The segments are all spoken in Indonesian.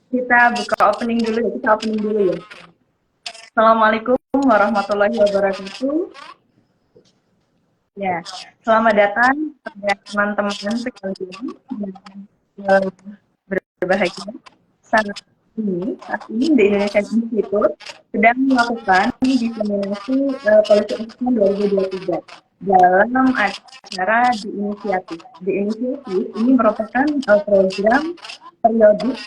Kita buka opening dulu ya, kita opening dulu ya. Assalamualaikum warahmatullahi wabarakatuh. Ya, selamat datang pada teman-teman sekalian yang berbahagia. Saat ini di Indonesia Institute sedang melakukan diseminasi policy assessment 2023 dalam acara di inisiatif. Di inisiatif ini merupakan program periodik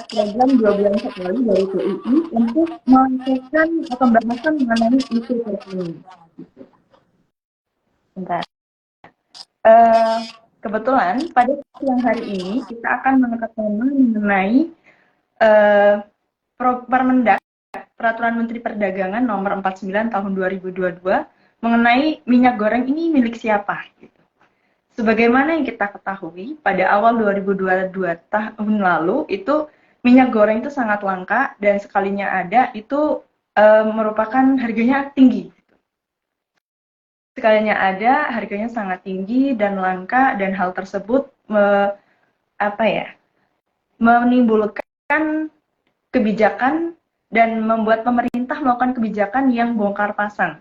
program 2 bulan sekali dari PII untuk melakukan pembahasan mengenai isu terkini. Bentar. Kebetulan pada siang hari ini kita akan mengangkat tema mengenai Permendak Peraturan Menteri Perdagangan Nomor 49 Tahun 2022 mengenai minyak goreng ini milik siapa. Gitu. Sebagaimana yang kita ketahui, pada awal 2022 tahun lalu itu minyak goreng itu sangat langka dan sekalinya ada itu merupakan harganya tinggi. Sekalinya ada, harganya sangat tinggi dan langka, dan hal tersebut menimbulkan kebijakan dan membuat pemerintah melakukan kebijakan yang bongkar pasang,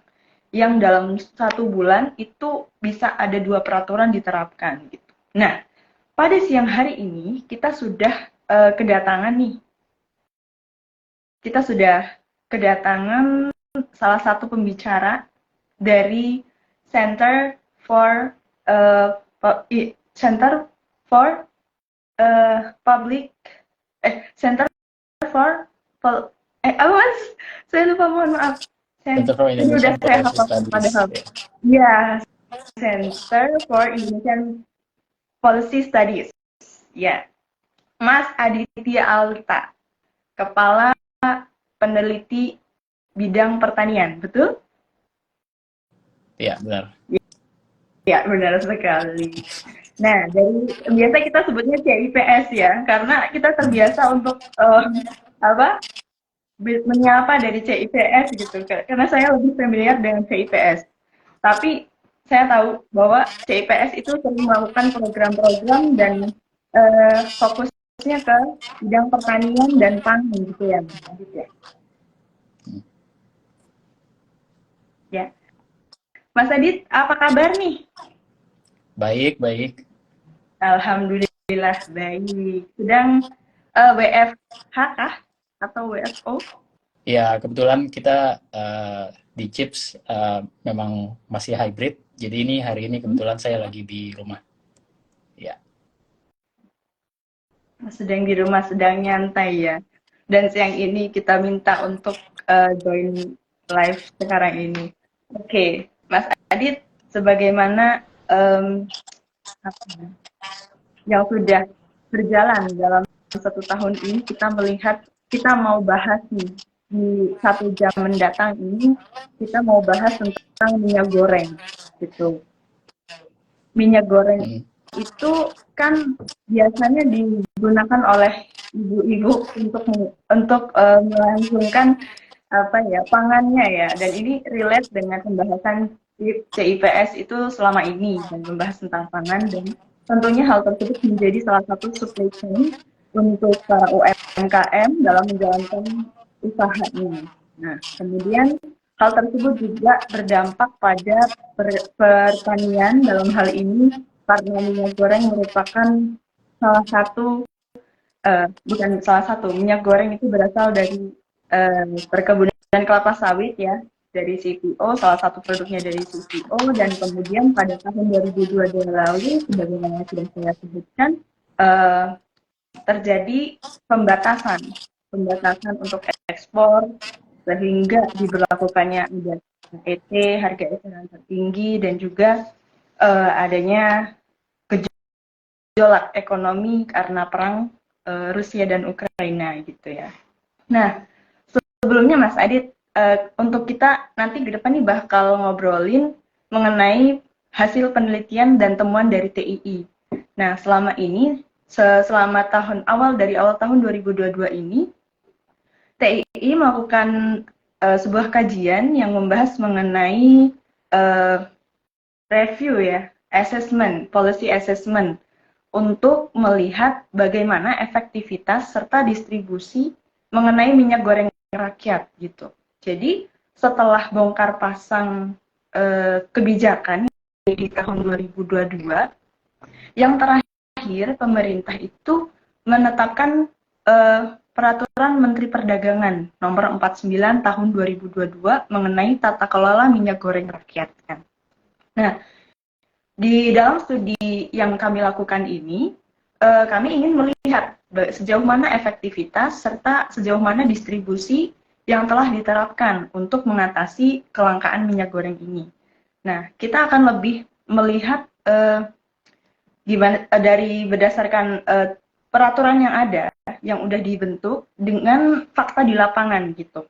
yang dalam 1 bulan itu bisa ada 2 peraturan diterapkan. Gitu. Nah, pada siang hari ini kita sudah kedatangan salah satu pembicara dari Center for Public Center for saya lupa, mohon maaf. Center for Indonesian Policy Studies. Ya, Center for Indonesian Policy Studies. Ya, Mas Aditya Alta, Kepala Peneliti Bidang Pertanian, betul? Ya, benar. Ya, benar sekali. Nah, biasa kita sebutnya CIPS ya, karena kita terbiasa untuk menyapa dari CIPS gitu, karena saya lebih familiar dengan CIPS. Tapi saya tahu bahwa CIPS itu sering melakukan program-program dan fokusnya ke bidang pertanian dan pangan gitu ya, Ya. Mas Adit, apa kabar nih? Baik, baik. Alhamdulillah baik. Sedang WFH kah? Atau WFO? Ya, kebetulan kita di CIPS memang masih hybrid. Jadi hari ini kebetulan saya lagi di rumah. Ya. Sedang di rumah, sedang nyantai ya. Dan siang ini kita minta untuk join live sekarang ini. Oke, Mas Adit, sebagaimana yang sudah berjalan dalam 1 tahun ini, kita mau bahas nih di 1 jam mendatang ini, kita mau bahas tentang minyak goreng gitu. Minyak goreng itu kan biasanya digunakan oleh ibu-ibu untuk melangsungkan pangannya ya, dan ini relate dengan pembahasan CIPS itu selama ini, dan membahas tentang pangan, dan tentunya hal tersebut menjadi salah satu supply chain untuk para UMKM dalam menjalankan usahanya. Nah, kemudian hal tersebut juga berdampak pada pertanian dalam hal ini, karena minyak goreng merupakan minyak goreng itu berasal dari perkebunan kelapa sawit ya, dari CPO, salah satu produknya dari CPO, dan kemudian pada tahun 2022 lalu, sebagaimana sudah saya sebutkan, terjadi pembatasan untuk ekspor, sehingga diberlakukannya ada HET, harga eceran tertinggi, dan juga adanya gejolak ekonomi karena perang Rusia dan Ukraina gitu ya. Nah, sebelumnya Mas Adit, untuk kita nanti ke depan nih bakal ngobrolin mengenai hasil penelitian dan temuan dari TII. Nah, selama dari awal tahun 2022 ini, TII melakukan sebuah kajian yang membahas mengenai review ya, policy assessment untuk melihat bagaimana efektivitas serta distribusi mengenai minyak goreng rakyat gitu. Jadi setelah bongkar pasang kebijakan di tahun 2022, yang terakhir pemerintah itu menetapkan Peraturan Menteri Perdagangan Nomor 49 Tahun 2022 mengenai tata kelola minyak goreng rakyat kan. Nah, di dalam studi yang kami lakukan ini, kami ingin melihat sejauh mana efektivitas serta sejauh mana distribusi yang telah diterapkan untuk mengatasi kelangkaan minyak goreng ini. Nah, kita akan lebih melihat gimana dari berdasarkan peraturan yang ada, yang udah dibentuk dengan fakta di lapangan gitu.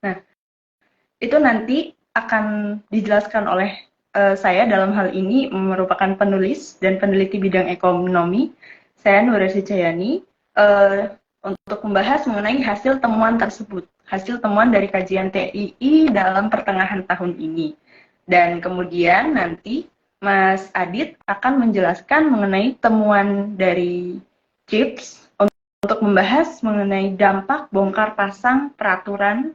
Nah, itu nanti akan dijelaskan oleh saya dalam hal ini merupakan penulis dan peneliti bidang ekonomi, saya Nuresi Cayani, untuk membahas mengenai hasil temuan tersebut, hasil temuan dari kajian TII dalam pertengahan tahun ini. Dan kemudian nanti Mas Adit akan menjelaskan mengenai temuan dari CIPS untuk membahas mengenai dampak bongkar pasang peraturan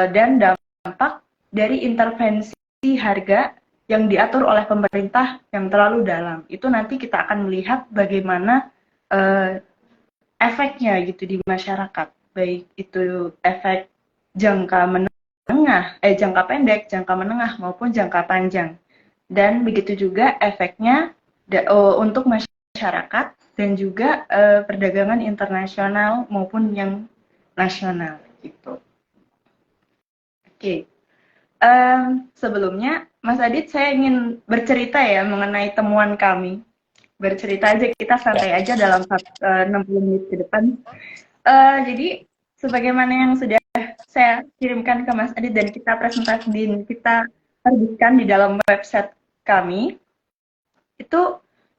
dan dampak dari intervensi harga yang diatur oleh pemerintah yang terlalu dalam. Itu nanti kita akan melihat bagaimana efeknya gitu di masyarakat, baik itu efek jangka jangka pendek, jangka menengah maupun jangka panjang. Dan begitu juga efeknya untuk masyarakat dan juga perdagangan internasional maupun yang nasional gitu. Oke. Sebelumnya, Mas Adit, saya ingin bercerita ya mengenai temuan kami. Bercerita aja, kita santai aja dalam 60 menit ke depan. Jadi, sebagaimana yang sudah saya kirimkan ke Mas Adit dan kita presentasikan, kita terbitkan di dalam website kami, itu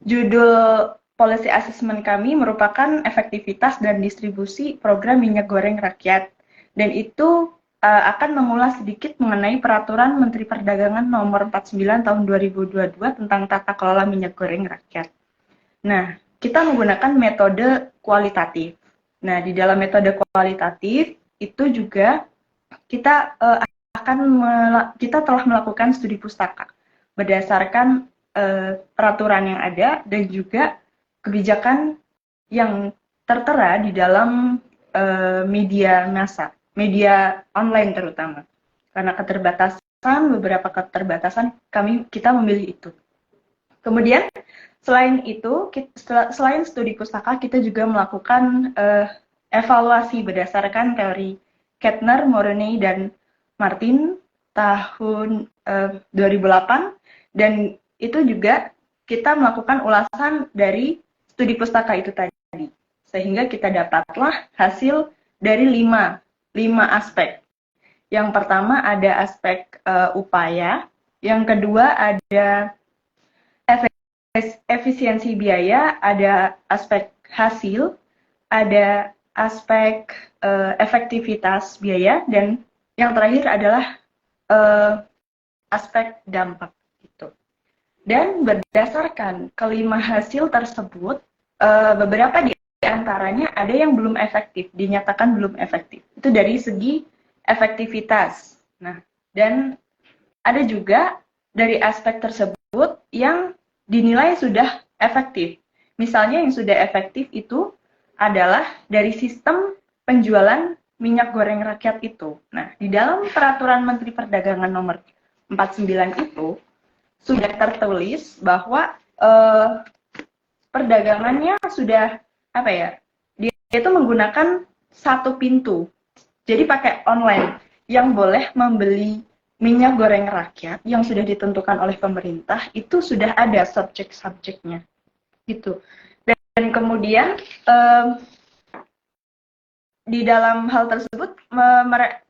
judul policy assessment kami merupakan efektivitas dan distribusi program minyak goreng rakyat. Dan itu akan mengulas sedikit mengenai Peraturan Menteri Perdagangan Nomor 49 Tahun 2022 tentang tata kelola minyak goreng rakyat. Nah, kita menggunakan metode kualitatif. Nah, di dalam metode kualitatif itu juga kita kita telah melakukan studi pustaka berdasarkan peraturan yang ada dan juga kebijakan yang tertera di dalam media massa, media online terutama. Karena beberapa keterbatasan kita memilih itu. Kemudian selain itu, selain studi pustaka, kita juga melakukan evaluasi berdasarkan teori Kettner, Moroney, dan Martin tahun 2008, dan itu juga kita melakukan ulasan dari studi pustaka itu tadi, sehingga kita dapatlah hasil dari lima aspek. Yang pertama ada aspek upaya, yang kedua ada efisiensi biaya, ada aspek hasil, ada aspek efektivitas biaya, dan yang terakhir adalah aspek dampak gitu. Dan berdasarkan kelima hasil tersebut, beberapa di antaranya ada yang belum efektif, dinyatakan belum efektif. Itu dari segi efektivitas. Nah, dan ada juga dari aspek tersebut yang dinilai sudah efektif. Misalnya yang sudah efektif itu adalah dari sistem penjualan minyak goreng rakyat itu. Nah, di dalam Peraturan Menteri Perdagangan Nomor 49 itu sudah tertulis bahwa perdagangannya sudah dia itu menggunakan satu pintu. Jadi pakai online yang boleh membeli minyak goreng rakyat yang sudah ditentukan oleh pemerintah itu sudah ada subjek-subjeknya gitu. Dan kemudian di dalam hal tersebut,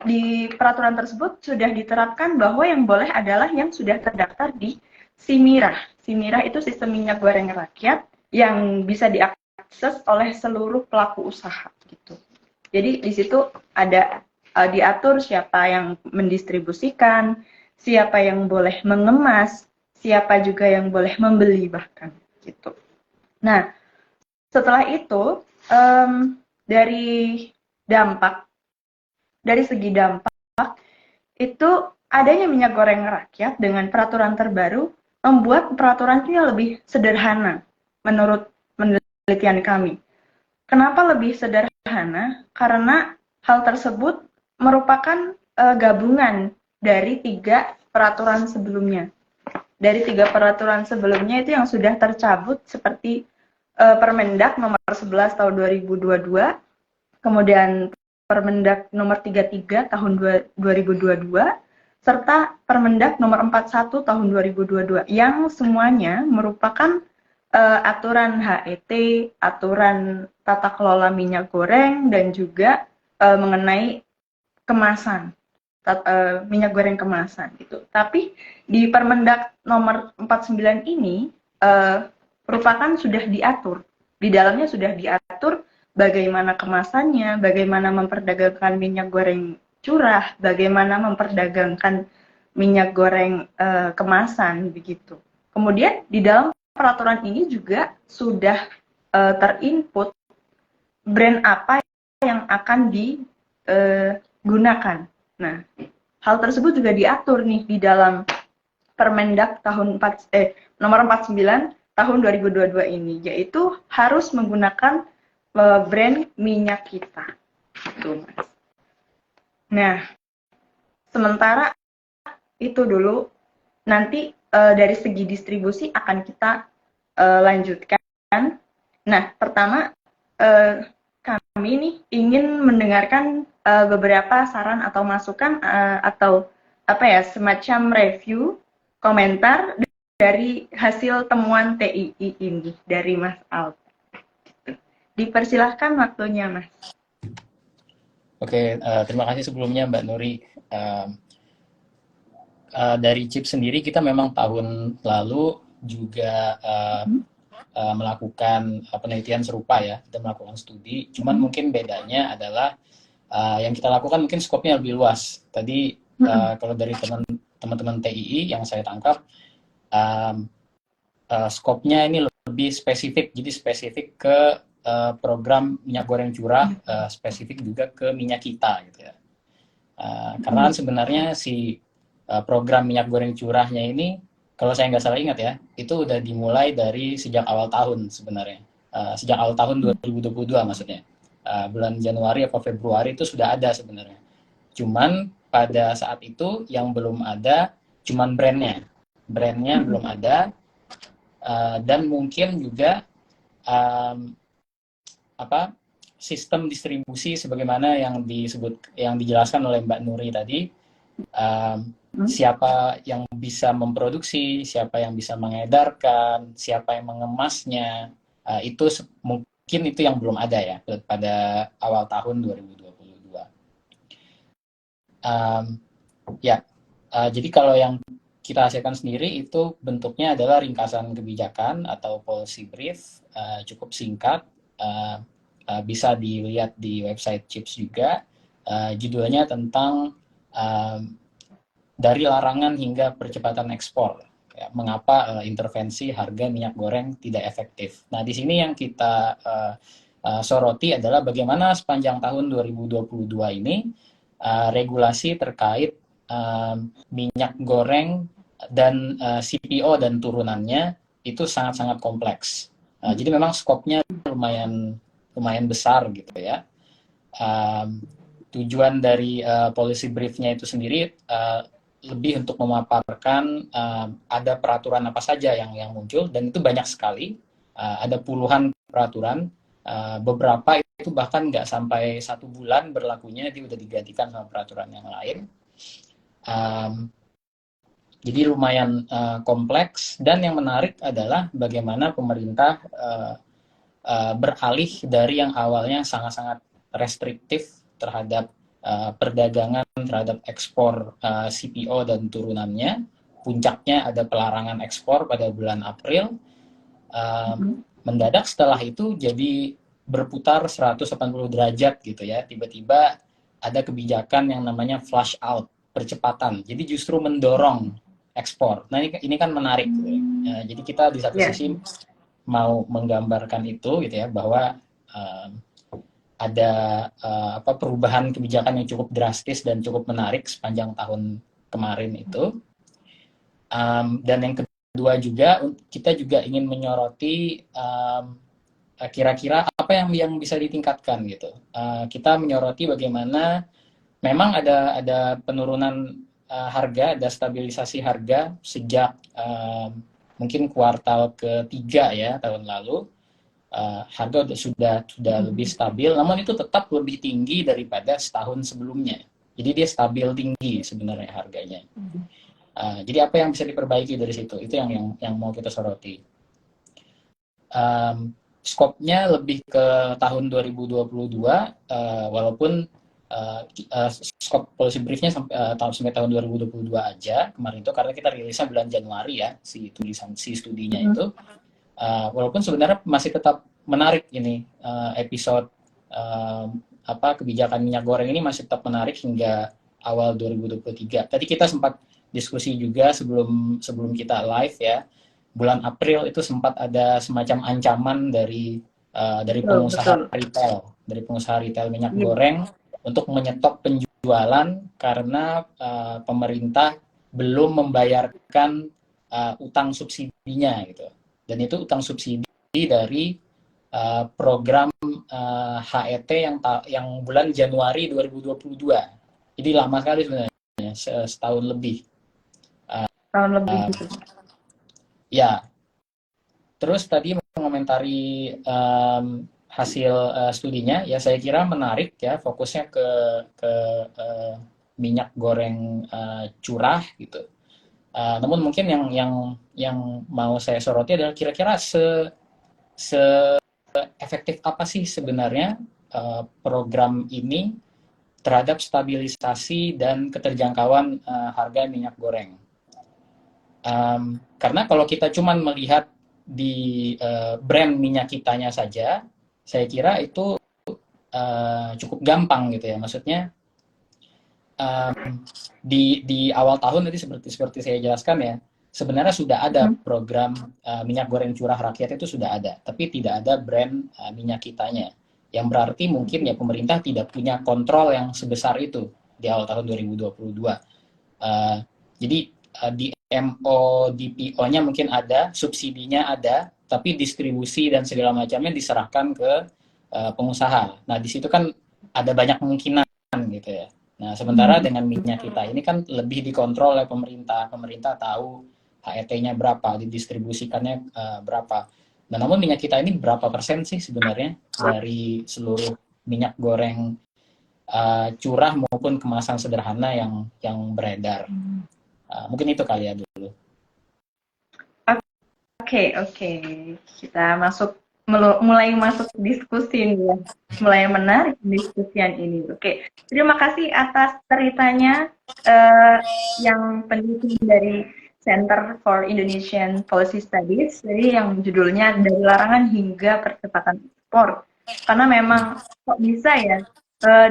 di peraturan tersebut sudah diterapkan bahwa yang boleh adalah yang sudah terdaftar di SIMIRAH. SIMIRAH itu sistem minyak goreng rakyat yang bisa diakses oleh seluruh pelaku usaha gitu. Jadi di situ ada diatur siapa yang mendistribusikan, siapa yang boleh mengemas, siapa juga yang boleh membeli bahkan gitu. Nah, setelah itu dari segi dampak itu adanya minyak goreng rakyat dengan peraturan terbaru membuat peraturan itu lebih sederhana menurut penelitian kami. Kenapa lebih sederhana? Karena hal tersebut merupakan gabungan dari 3 peraturan sebelumnya. Dari 3 peraturan sebelumnya itu yang sudah tercabut seperti Permendak nomor 11 tahun 2022, kemudian Permendak nomor 33 tahun 2022, serta Permendak nomor 41 tahun 2022 yang semuanya merupakan aturan HET, aturan tata kelola minyak goreng, dan juga mengenai kemasan, minyak goreng kemasan gitu. Tapi di Permendak nomor 49 ini merupakan sudah diatur, di dalamnya sudah diatur bagaimana kemasannya, bagaimana memperdagangkan minyak goreng curah, bagaimana memperdagangkan minyak goreng kemasan begitu. Kemudian di dalam peraturan ini juga sudah terinput brand apa yang akan digunakan. Nah, hal tersebut juga diatur nih di dalam Permendak nomor 49 tahun 2022 ini, yaitu harus menggunakan brand minyak kita. Gitu, Mas. Nah, sementara itu dulu, nanti dari segi distribusi akan kita lanjutkan. Nah, pertama kami nih ingin mendengarkan beberapa saran atau masukan atau semacam review komentar dari hasil temuan TII ini dari Mas Al. Dipersilahkan waktunya, Mas. Oke, terima kasih sebelumnya Mbak Nuri. Dari CIP sendiri kita memang tahun lalu juga melakukan penelitian serupa ya, kita melakukan studi. Cuman mungkin bedanya adalah yang kita lakukan mungkin skopnya lebih luas. Tadi kalau dari teman-teman TII yang saya tangkap, skopnya ini lebih spesifik, jadi spesifik ke program minyak goreng curah, spesifik juga ke minyak kita gitu ya. Karena sebenarnya si program minyak goreng curahnya ini, kalau saya nggak salah ingat ya, itu udah dimulai dari sejak awal tahun sebenarnya. Sejak awal tahun 2022 maksudnya. Bulan Januari atau Februari itu sudah ada sebenarnya. Cuman pada saat itu yang belum ada cuman brandnya. Brandnya belum ada, dan mungkin juga sistem distribusi sebagaimana yang dijelaskan oleh Mbak Nuri tadi, siapa yang bisa memproduksi, siapa yang bisa mengedarkan, siapa yang mengemasnya, itu mungkin itu yang belum ada ya pada awal tahun 2022. Jadi kalau yang kita hasilkan sendiri itu bentuknya adalah ringkasan kebijakan atau policy brief, cukup singkat, bisa dilihat di website CHIPS juga. Judulnya tentang dari larangan hingga percepatan ekspor. Ya, mengapa intervensi harga minyak goreng tidak efektif. Nah, di sini yang kita soroti adalah bagaimana sepanjang tahun 2022 ini regulasi terkait minyak goreng dan CPO dan turunannya itu sangat-sangat kompleks. Jadi memang skopnya lumayan besar gitu ya. Tujuan dari policy briefnya itu sendiri lebih untuk memaparkan ada peraturan apa saja yang muncul, dan itu banyak sekali, ada puluhan peraturan, beberapa itu bahkan nggak sampai 1 bulan berlakunya, dia udah digantikan sama peraturan yang lain. Jadi lumayan kompleks, dan yang menarik adalah bagaimana pemerintah beralih dari yang awalnya sangat-sangat restriktif terhadap perdagangan, terhadap ekspor CPO dan turunannya. Puncaknya ada pelarangan ekspor pada bulan April. Mendadak setelah itu jadi berputar 180 derajat gitu ya. Tiba-tiba ada kebijakan yang namanya flush out, percepatan. Jadi justru mendorong ekspor. Nah ini kan menarik. Gitu ya. Jadi kita di satu sisi mau menggambarkan itu gitu ya, bahwa ada perubahan kebijakan yang cukup drastis dan cukup menarik sepanjang tahun kemarin itu. Dan yang kedua juga, kita juga ingin menyoroti kira-kira apa yang bisa ditingkatkan gitu. Kita menyoroti bagaimana memang ada penurunan harga, ada stabilisasi harga sejak mungkin kuartal ketiga ya tahun lalu. Harga sudah lebih stabil, namun itu tetap lebih tinggi daripada setahun sebelumnya. Jadi dia stabil tinggi sebenarnya harganya. Jadi apa yang bisa diperbaiki dari situ? Itu yang mau kita soroti. Skopnya lebih ke tahun 2022, walaupun skop policy briefnya sampai tahun 2022 aja kemarin itu, karena kita rilisnya bulan Januari ya, si studinya itu. Walaupun sebenarnya masih tetap menarik ini, episode kebijakan minyak goreng ini masih tetap menarik hingga awal 2023. Tadi kita sempat diskusi juga sebelum kita live ya, bulan April itu sempat ada semacam ancaman dari pengusaha retail minyak goreng untuk menyetop penjualan karena pemerintah belum membayarkan utang subsidinya gitu. Dan itu utang subsidi dari program HET yang bulan Januari 2022. Jadi lama sekali sebenarnya, setahun lebih. Tahun lebih gitu. Ya. Terus tadi mengomentari hasil studinya, ya saya kira menarik ya, fokusnya ke minyak goreng curah gitu. Namun mungkin yang mau saya soroti adalah kira-kira se-efektif apa sih sebenarnya program ini terhadap stabilisasi dan keterjangkauan harga minyak goreng. Karena kalau kita cuma melihat di brand minyak kitanya saja, saya kira itu cukup gampang gitu ya. Maksudnya di awal tahun tadi seperti saya jelaskan ya, sebenarnya sudah ada program minyak goreng curah rakyat, itu sudah ada, tapi tidak ada brand minyak kitanya, yang berarti mungkin ya pemerintah tidak punya kontrol yang sebesar itu di awal tahun 2022. Jadi di DPO-nya mungkin ada, subsidinya ada, tapi distribusi dan segala macamnya diserahkan ke pengusaha. Nah di situ kan ada banyak kemungkinan gitu ya. Nah, sementara dengan minyak kita ini kan lebih dikontrol oleh pemerintah. Pemerintah tahu HET-nya berapa, didistribusikannya berapa. Nah, namun minyak kita ini berapa persen sih sebenarnya dari seluruh minyak goreng curah maupun kemasan sederhana yang beredar. Mungkin itu kali ya dulu. Oke. Kita mulai masuk diskusi nih ya. Mulai menarik diskusian ini. Oke. Terima kasih atas ceritanya yang peneliti dari Center for Indonesian Policy Studies. Jadi yang judulnya Dari Larangan Hingga Percepatan Ekspor. Karena memang kok bisa ya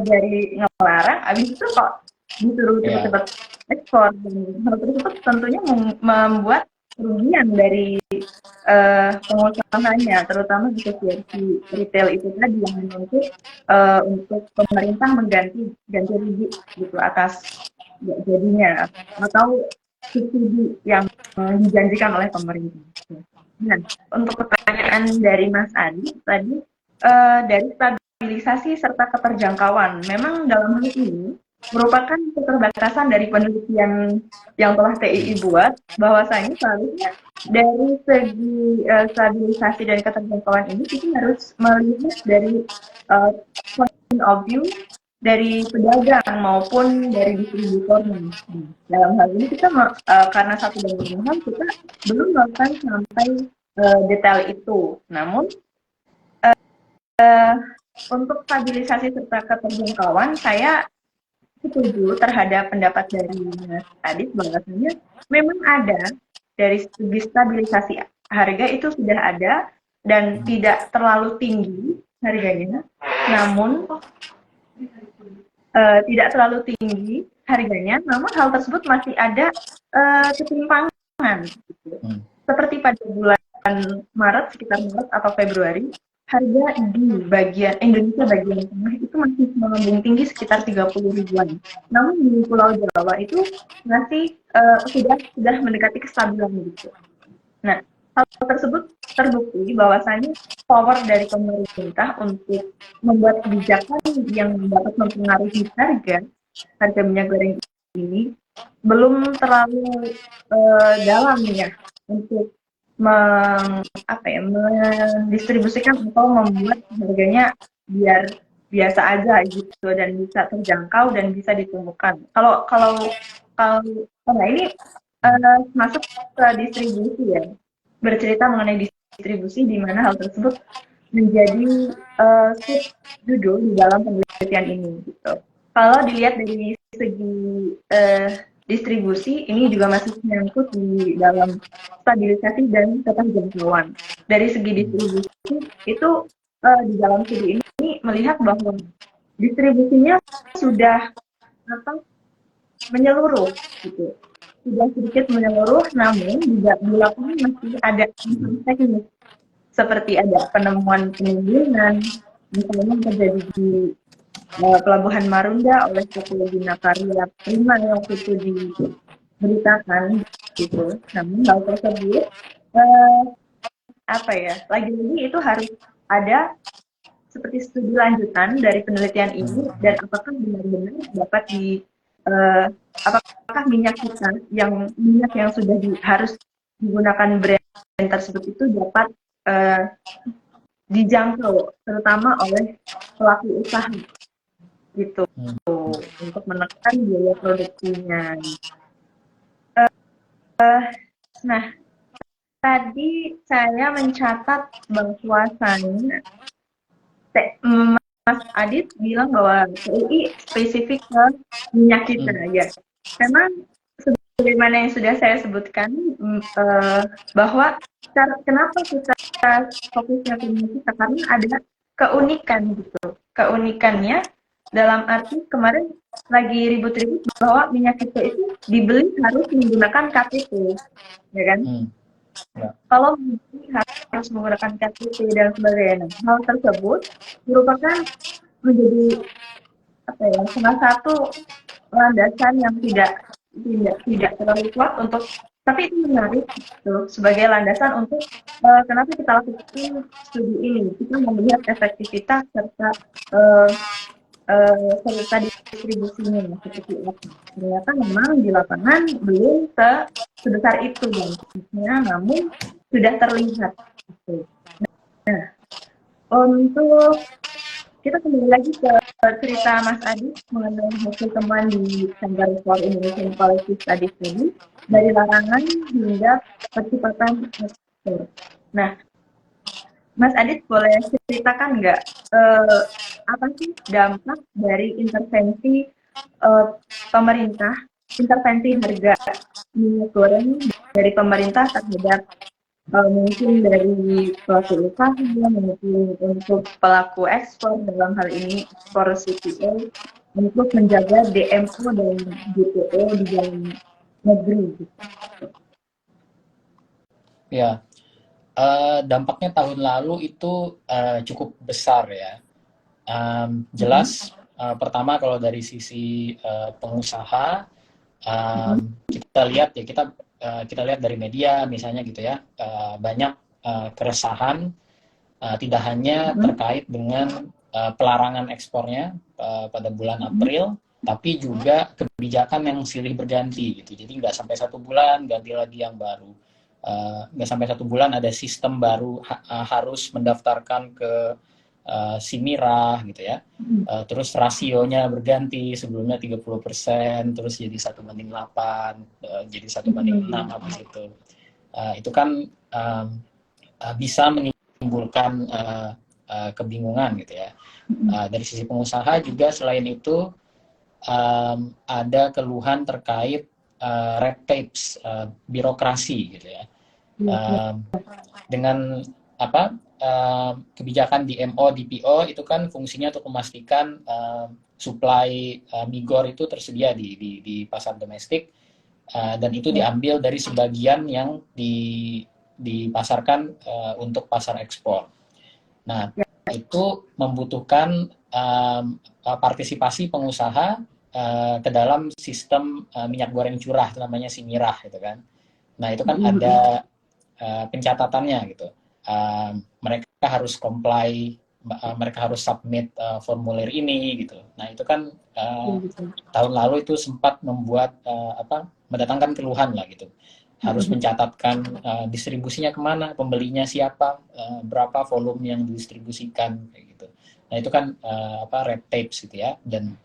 dari ngelarang, habis itu kok disuruh cepat-cepat ekspor. Hal tersebut tentunya membuat kerugian dari pengusahanya, terutama di sesi retail itu tadi yang menuntut untuk pemerintah ganti rugi gitu atas jadinya atau subsidi yang dijanjikan oleh pemerintah. Nah, untuk pertanyaan dari Mas Adi tadi dari stabilisasi serta keterjangkauan, memang dalam hal ini merupakan keterbatasan dari penelitian yang telah TII buat, bahwasanya seharusnya dari segi stabilisasi dan keterjangkauan ini kita harus melihat dari point of view dari pedagang maupun dari distributornya. Dalam hal ini kita karena satu dan lain hal kita belum melakukan sampai detail itu. Namun untuk stabilisasi serta keterjangkauan, saya setuju terhadap pendapat dari Mas Adit bahwasanya memang ada dari segi stabilisasi harga itu sudah ada dan tidak terlalu tinggi harganya, namun tidak terlalu tinggi harganya, namun hal tersebut masih ada ketimpangan gitu. Seperti pada bulan Maret, sekitar Maret atau Februari, harga di bagian Indonesia bagian tengah itu masih melambung tinggi sekitar 30 ribuan. Namun di Pulau Jawa itu masih sudah mendekati kestabilan gitu. Nah, hal tersebut terbukti bahwasannya power dari pemerintah untuk membuat kebijakan yang dapat mempengaruhi harga minyak goreng ini belum terlalu dalam ya untuk mendistribusikan atau membuat harganya biar biasa aja gitu dan bisa terjangkau dan bisa ditemukan. Kalau ini masuk ke distribusi ya, bercerita mengenai distribusi di mana hal tersebut menjadi judul di dalam penelitian ini gitu. Kalau dilihat dari segi distribusi, ini juga masih menyangkut di dalam stabilisasi dan keterjangkauan. Dari segi distribusi itu di dalam studi ini melihat bahwa distribusinya sudah menyeluruh gitu. Sudah sedikit menyeluruh, namun di lapangan masih ada teknis seperti ada penemuan penimbunan, misalnya terjadi di Pelabuhan Marunda oleh PT Bina Karya Prima yang waktu itu diberitakan gitu. Namun hal tersebut lagi-lagi itu harus ada seperti studi lanjutan dari penelitian ini dan apakah benar-benar dapat apakah minyak yang sudah harus digunakan brand tersebut itu dapat dijangkau terutama oleh pelaku usaha gitu untuk menekan biaya produksinya. Nah, tadi saya mencatat bahwasannya Mas Adit bilang bahwa UI spesifik ke minyak kita ya. Memang sebagaimana yang sudah saya sebutkan bahwa kenapa kita fokusnya ke minyak kita karena ada keunikan gitu. Keunikannya dalam arti kemarin lagi ribut-ribut bahwa minyak kita itu dibeli harus menggunakan KTP, ya kan? Kalau harus menggunakan KTP dan sebagainya, hal tersebut merupakan menjadi salah satu landasan yang tidak terlalu kuat untuk, tapi itu menarik gitu, sebagai landasan untuk kenapa kita lakukan studi ini. Kita melihat efektivitas serta distribusinya seperti apa. Ternyata memang di lapangan belum sebesar itu dampaknya, namun sudah terlihat. Gitu. Nah, untuk kita kembali lagi ke cerita Mas Adi mengenai hasil temuan di Center for Indonesian Policy Studies ini dari larangan hingga percepatan ekspor. Nah, Mas Adit boleh ceritakan nggak apa sih dampak dari intervensi pemerintah, intervensi harga minyak goreng dari pemerintah terhadap mungkin dari pelaku usaha, mungkin untuk pelaku ekspor dalam hal ini ekspor CPO untuk menjaga DMO dan GPO di dalam negeri. Ya. Dampaknya tahun lalu itu cukup besar ya. Jelas pertama kalau dari sisi pengusaha kita lihat ya kita lihat dari media misalnya gitu ya, banyak keresahan tidak hanya terkait dengan pelarangan ekspornya pada bulan April, tapi juga kebijakan yang silih berganti gitu. Jadi nggak sampai 1 bulan ganti lagi yang baru. Nggak sampai 1 bulan ada sistem baru harus mendaftarkan ke Simirah gitu ya. Terus rasionya berganti, sebelumnya 30%, terus jadi 1:8, jadi 1:6 habis itu. Itu kan bisa menimbulkan kebingungan gitu ya. Dari sisi pengusaha juga selain itu ada keluhan terkait red tapes, birokrasi gitu ya. Dengan kebijakan DMO, DPO itu kan fungsinya untuk memastikan suplai migor itu tersedia di pasar domestik, dan itu diambil dari sebagian yang dipasarkan untuk pasar ekspor. Nah, Ya. itu membutuhkan partisipasi pengusaha ke dalam sistem minyak goreng curah, namanya Simirah gitu kan. Nah, itu kan ada pencatatannya gitu. Mereka harus comply, mereka harus submit formulir ini gitu. Nah, itu kan tahun lalu itu sempat membuat mendatangkan keluhan lah gitu. Harus mencatatkan distribusinya kemana, pembelinya siapa, berapa volume yang didistribusikan kayak gitu. Nah, itu kan red tape gitu ya, dan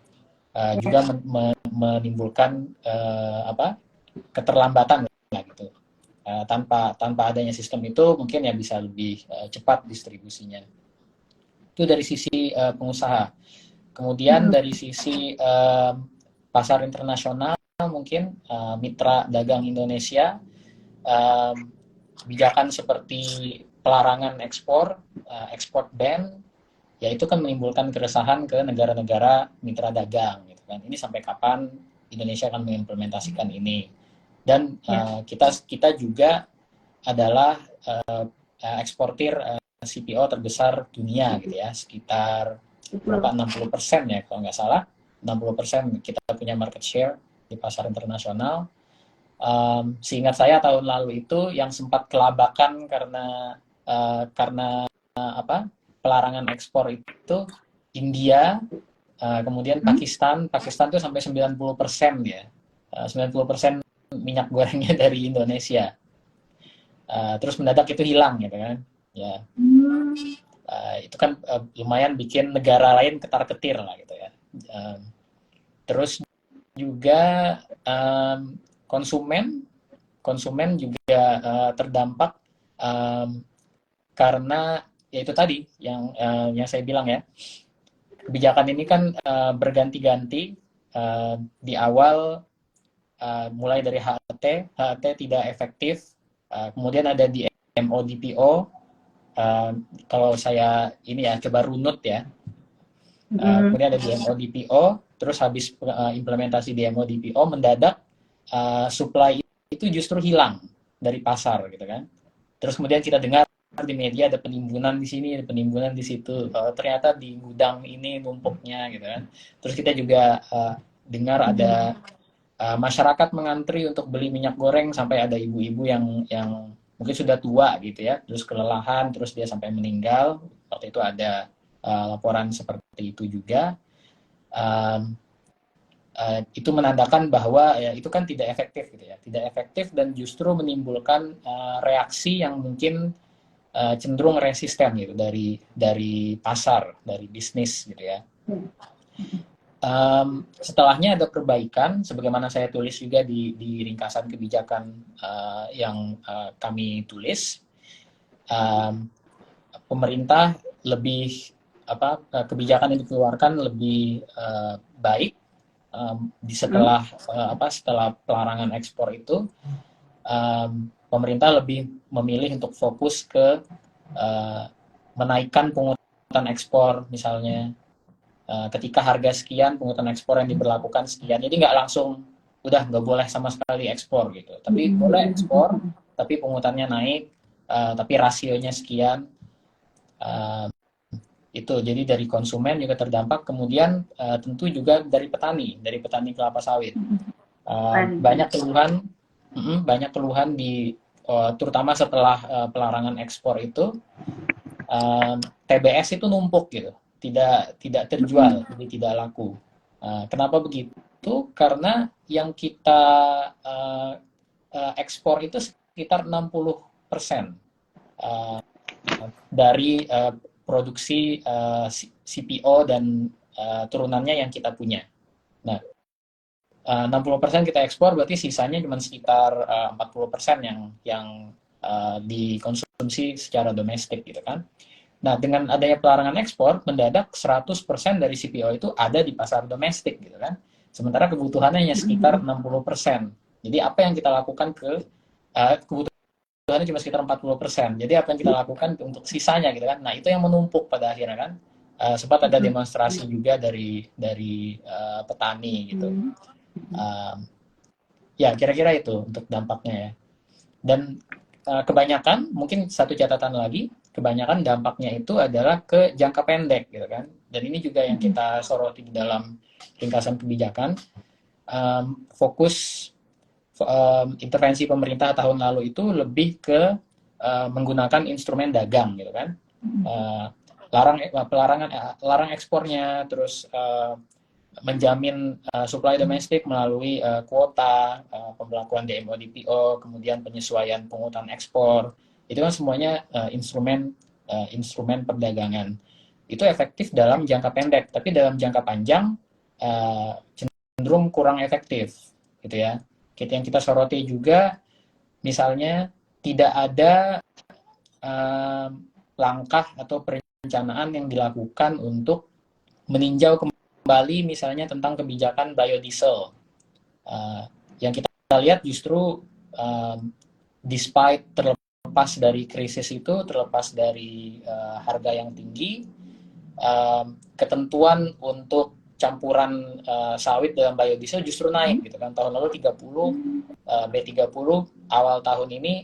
juga menimbulkan keterlambatan lah gitu. Tanpa adanya sistem itu mungkin ya bisa lebih cepat distribusinya. Itu dari sisi pengusaha. Kemudian dari sisi pasar internasional, mungkin mitra dagang Indonesia, kebijakan seperti pelarangan ekspor, ekspor ban, ya itu kan menimbulkan keresahan ke negara-negara mitra dagang gitu kan. Ini sampai kapan Indonesia akan mengimplementasikan ini? Dan kita juga adalah eksportir CPO terbesar dunia gitu ya, sekitar berapa 60% ya kalau nggak salah, 60% kita punya market share di pasar internasional. Seingat saya tahun lalu itu yang sempat kelabakan karena pelarangan ekspor itu India, kemudian Pakistan itu sampai 90% ya, 90% minyak gorengnya dari Indonesia. Terus mendadak itu hilang gitu kan, ya. Itu kan lumayan bikin negara lain ketar-ketir lah gitu ya. Terus juga konsumen juga terdampak karena ya itu tadi yang saya bilang ya, kebijakan ini kan berganti-ganti. Di awal mulai dari HT tidak efektif, kemudian ada di MODPO, kalau saya ini ya coba runut ya, kemudian ada di MODPO, terus habis implementasi di MODPO mendadak supply itu justru hilang dari pasar gitu kan. Terus kemudian kita dengar di media ada penimbunan di sini, ada penimbunan di situ, ternyata di gudang ini numpuknya gitu kan. Terus kita juga dengar ada masyarakat mengantri untuk beli minyak goreng, sampai ada ibu-ibu yang mungkin sudah tua gitu ya, terus kelelahan, terus dia sampai meninggal. Waktu itu ada laporan seperti itu juga. Itu menandakan bahwa ya itu kan tidak efektif gitu ya, tidak efektif dan justru menimbulkan reaksi yang mungkin cenderung resisten gitu dari pasar, dari bisnis gitu ya. Setelahnya ada perbaikan, sebagaimana saya tulis juga di ringkasan kebijakan yang kami tulis. Pemerintah lebih kebijakan yang dikeluarkan lebih baik setelah pelarangan ekspor itu. Pemerintah lebih memilih untuk fokus ke menaikkan pungutan ekspor misalnya. Ketika harga sekian, pungutan ekspor yang diberlakukan sekian. Jadi nggak langsung udah nggak boleh sama sekali ekspor gitu. Tapi boleh ekspor, tapi pungutannya naik, tapi rasionya sekian. Itu jadi dari konsumen juga terdampak. Kemudian tentu juga dari petani kelapa sawit. Banyak keluhan di terutama setelah pelarangan ekspor itu, TBS itu numpuk gitu. Tidak terjual, jadi tidak laku. Kenapa begitu? Karena yang kita ekspor itu sekitar 60% dari produksi CPO dan turunannya yang kita punya. Nah, 60% kita ekspor, berarti sisanya cuma sekitar 40% yang dikonsumsi secara domestik gitu kan. Nah, dengan adanya pelarangan ekspor, mendadak 100% dari CPO itu ada di pasar domestik gitu kan. Sementara kebutuhannya hanya sekitar 60%. Jadi apa yang kita lakukan kebutuhannya cuma sekitar 40%. Jadi apa yang kita lakukan untuk sisanya gitu kan. Nah, itu yang menumpuk pada akhirnya kan. Sempat ada demonstrasi juga dari petani gitu. Ya, kira-kira itu untuk dampaknya ya. Dan kebanyakan, mungkin satu catatan lagi, kebanyakan dampaknya itu adalah ke jangka pendek gitu kan. Dan ini juga yang kita soroti di dalam ringkasan kebijakan. Fokus intervensi pemerintah tahun lalu itu lebih ke menggunakan instrumen dagang gitu kan. Larang ekspornya, terus menjamin supply domestik melalui kuota, pembelakuan DMO DPO, kemudian penyesuaian pungutan ekspor. Itu kan semuanya instrumen perdagangan. Itu efektif dalam jangka pendek, tapi dalam jangka panjang cenderung kurang efektif, gitu ya. Yang kita soroti juga, misalnya tidak ada langkah atau perencanaan yang dilakukan untuk meninjau kembali misalnya tentang kebijakan biodiesel. Yang kita lihat justru despite terlepas dari krisis itu, terlepas dari harga yang tinggi, ketentuan untuk campuran sawit dalam biodiesel justru naik gitu kan. Tahun lalu 30, B30, awal tahun ini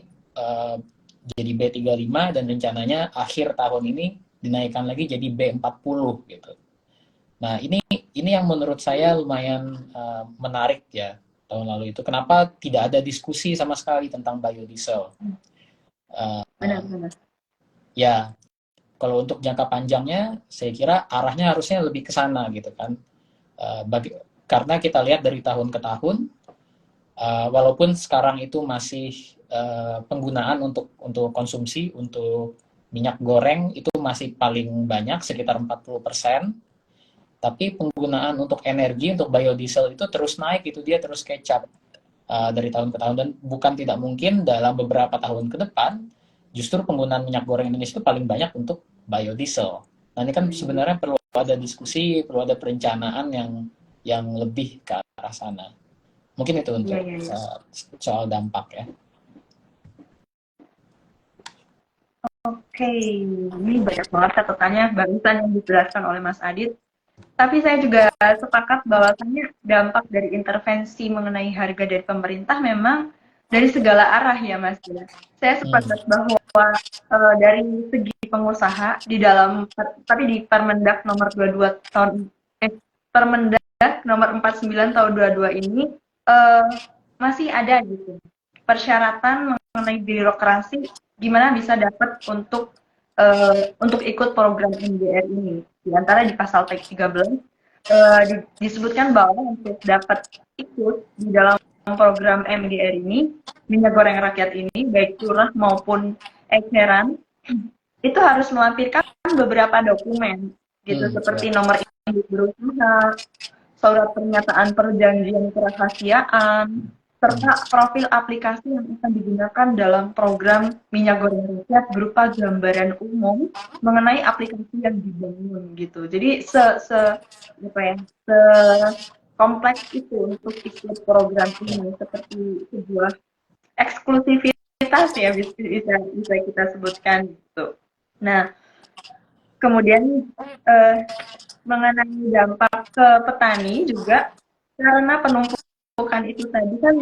jadi B35, dan rencananya akhir tahun ini dinaikkan lagi jadi B40 gitu. Nah, ini yang menurut saya lumayan menarik ya tahun lalu itu. Kenapa tidak ada diskusi sama sekali tentang biodiesel? Benar-benar. Ya, kalau untuk jangka panjangnya, saya kira arahnya harusnya lebih ke sana gitu kan. Karena kita lihat dari tahun ke tahun, walaupun sekarang itu masih penggunaan untuk konsumsi, untuk minyak goreng itu masih paling banyak, sekitar 40%, tapi penggunaan untuk energi, untuk biodiesel itu terus naik, itu dia terus catch up dari tahun ke tahun. Dan bukan tidak mungkin dalam beberapa tahun ke depan, justru penggunaan minyak goreng Indonesia itu paling banyak untuk biodiesel. Nah, ini kan sebenarnya perlu ada diskusi, perlu ada perencanaan yang lebih ke arah sana. Mungkin itu untuk soal dampak ya. Oke, ini banyak banget catatannya barusan yang dijelaskan oleh Mas Adit. Tapi saya juga sepakat bahwasannya dampak dari intervensi mengenai harga dari pemerintah memang dari segala arah ya Mas. Saya sepakat bahwa dari segi pengusaha di dalam, tapi di Permendak nomor 22 tahun Permendak nomor 49 tahun 22 ini masih ada gitu persyaratan mengenai birokrasi gimana bisa dapat untuk ikut program MDR ini. Di antara di pasal 13 disebutkan bahwa untuk dapat ikut di dalam program MDR ini, minyak goreng rakyat ini, baik curah maupun eceran, itu harus melampirkan beberapa dokumen, gitu, seperti nomor induk berusaha, surat pernyataan perjanjian kerahasiaan, serta profil aplikasi yang akan digunakan dalam program minyak goreng rakyat berupa gambaran umum mengenai aplikasi yang dibangun gitu. Jadi kompleks itu untuk ikut program ini, seperti sebuah eksklusivitas ya bisa kita sebutkan gitu. Nah, kemudian mengenai dampak ke petani juga, karena penumpukan itu tadi kan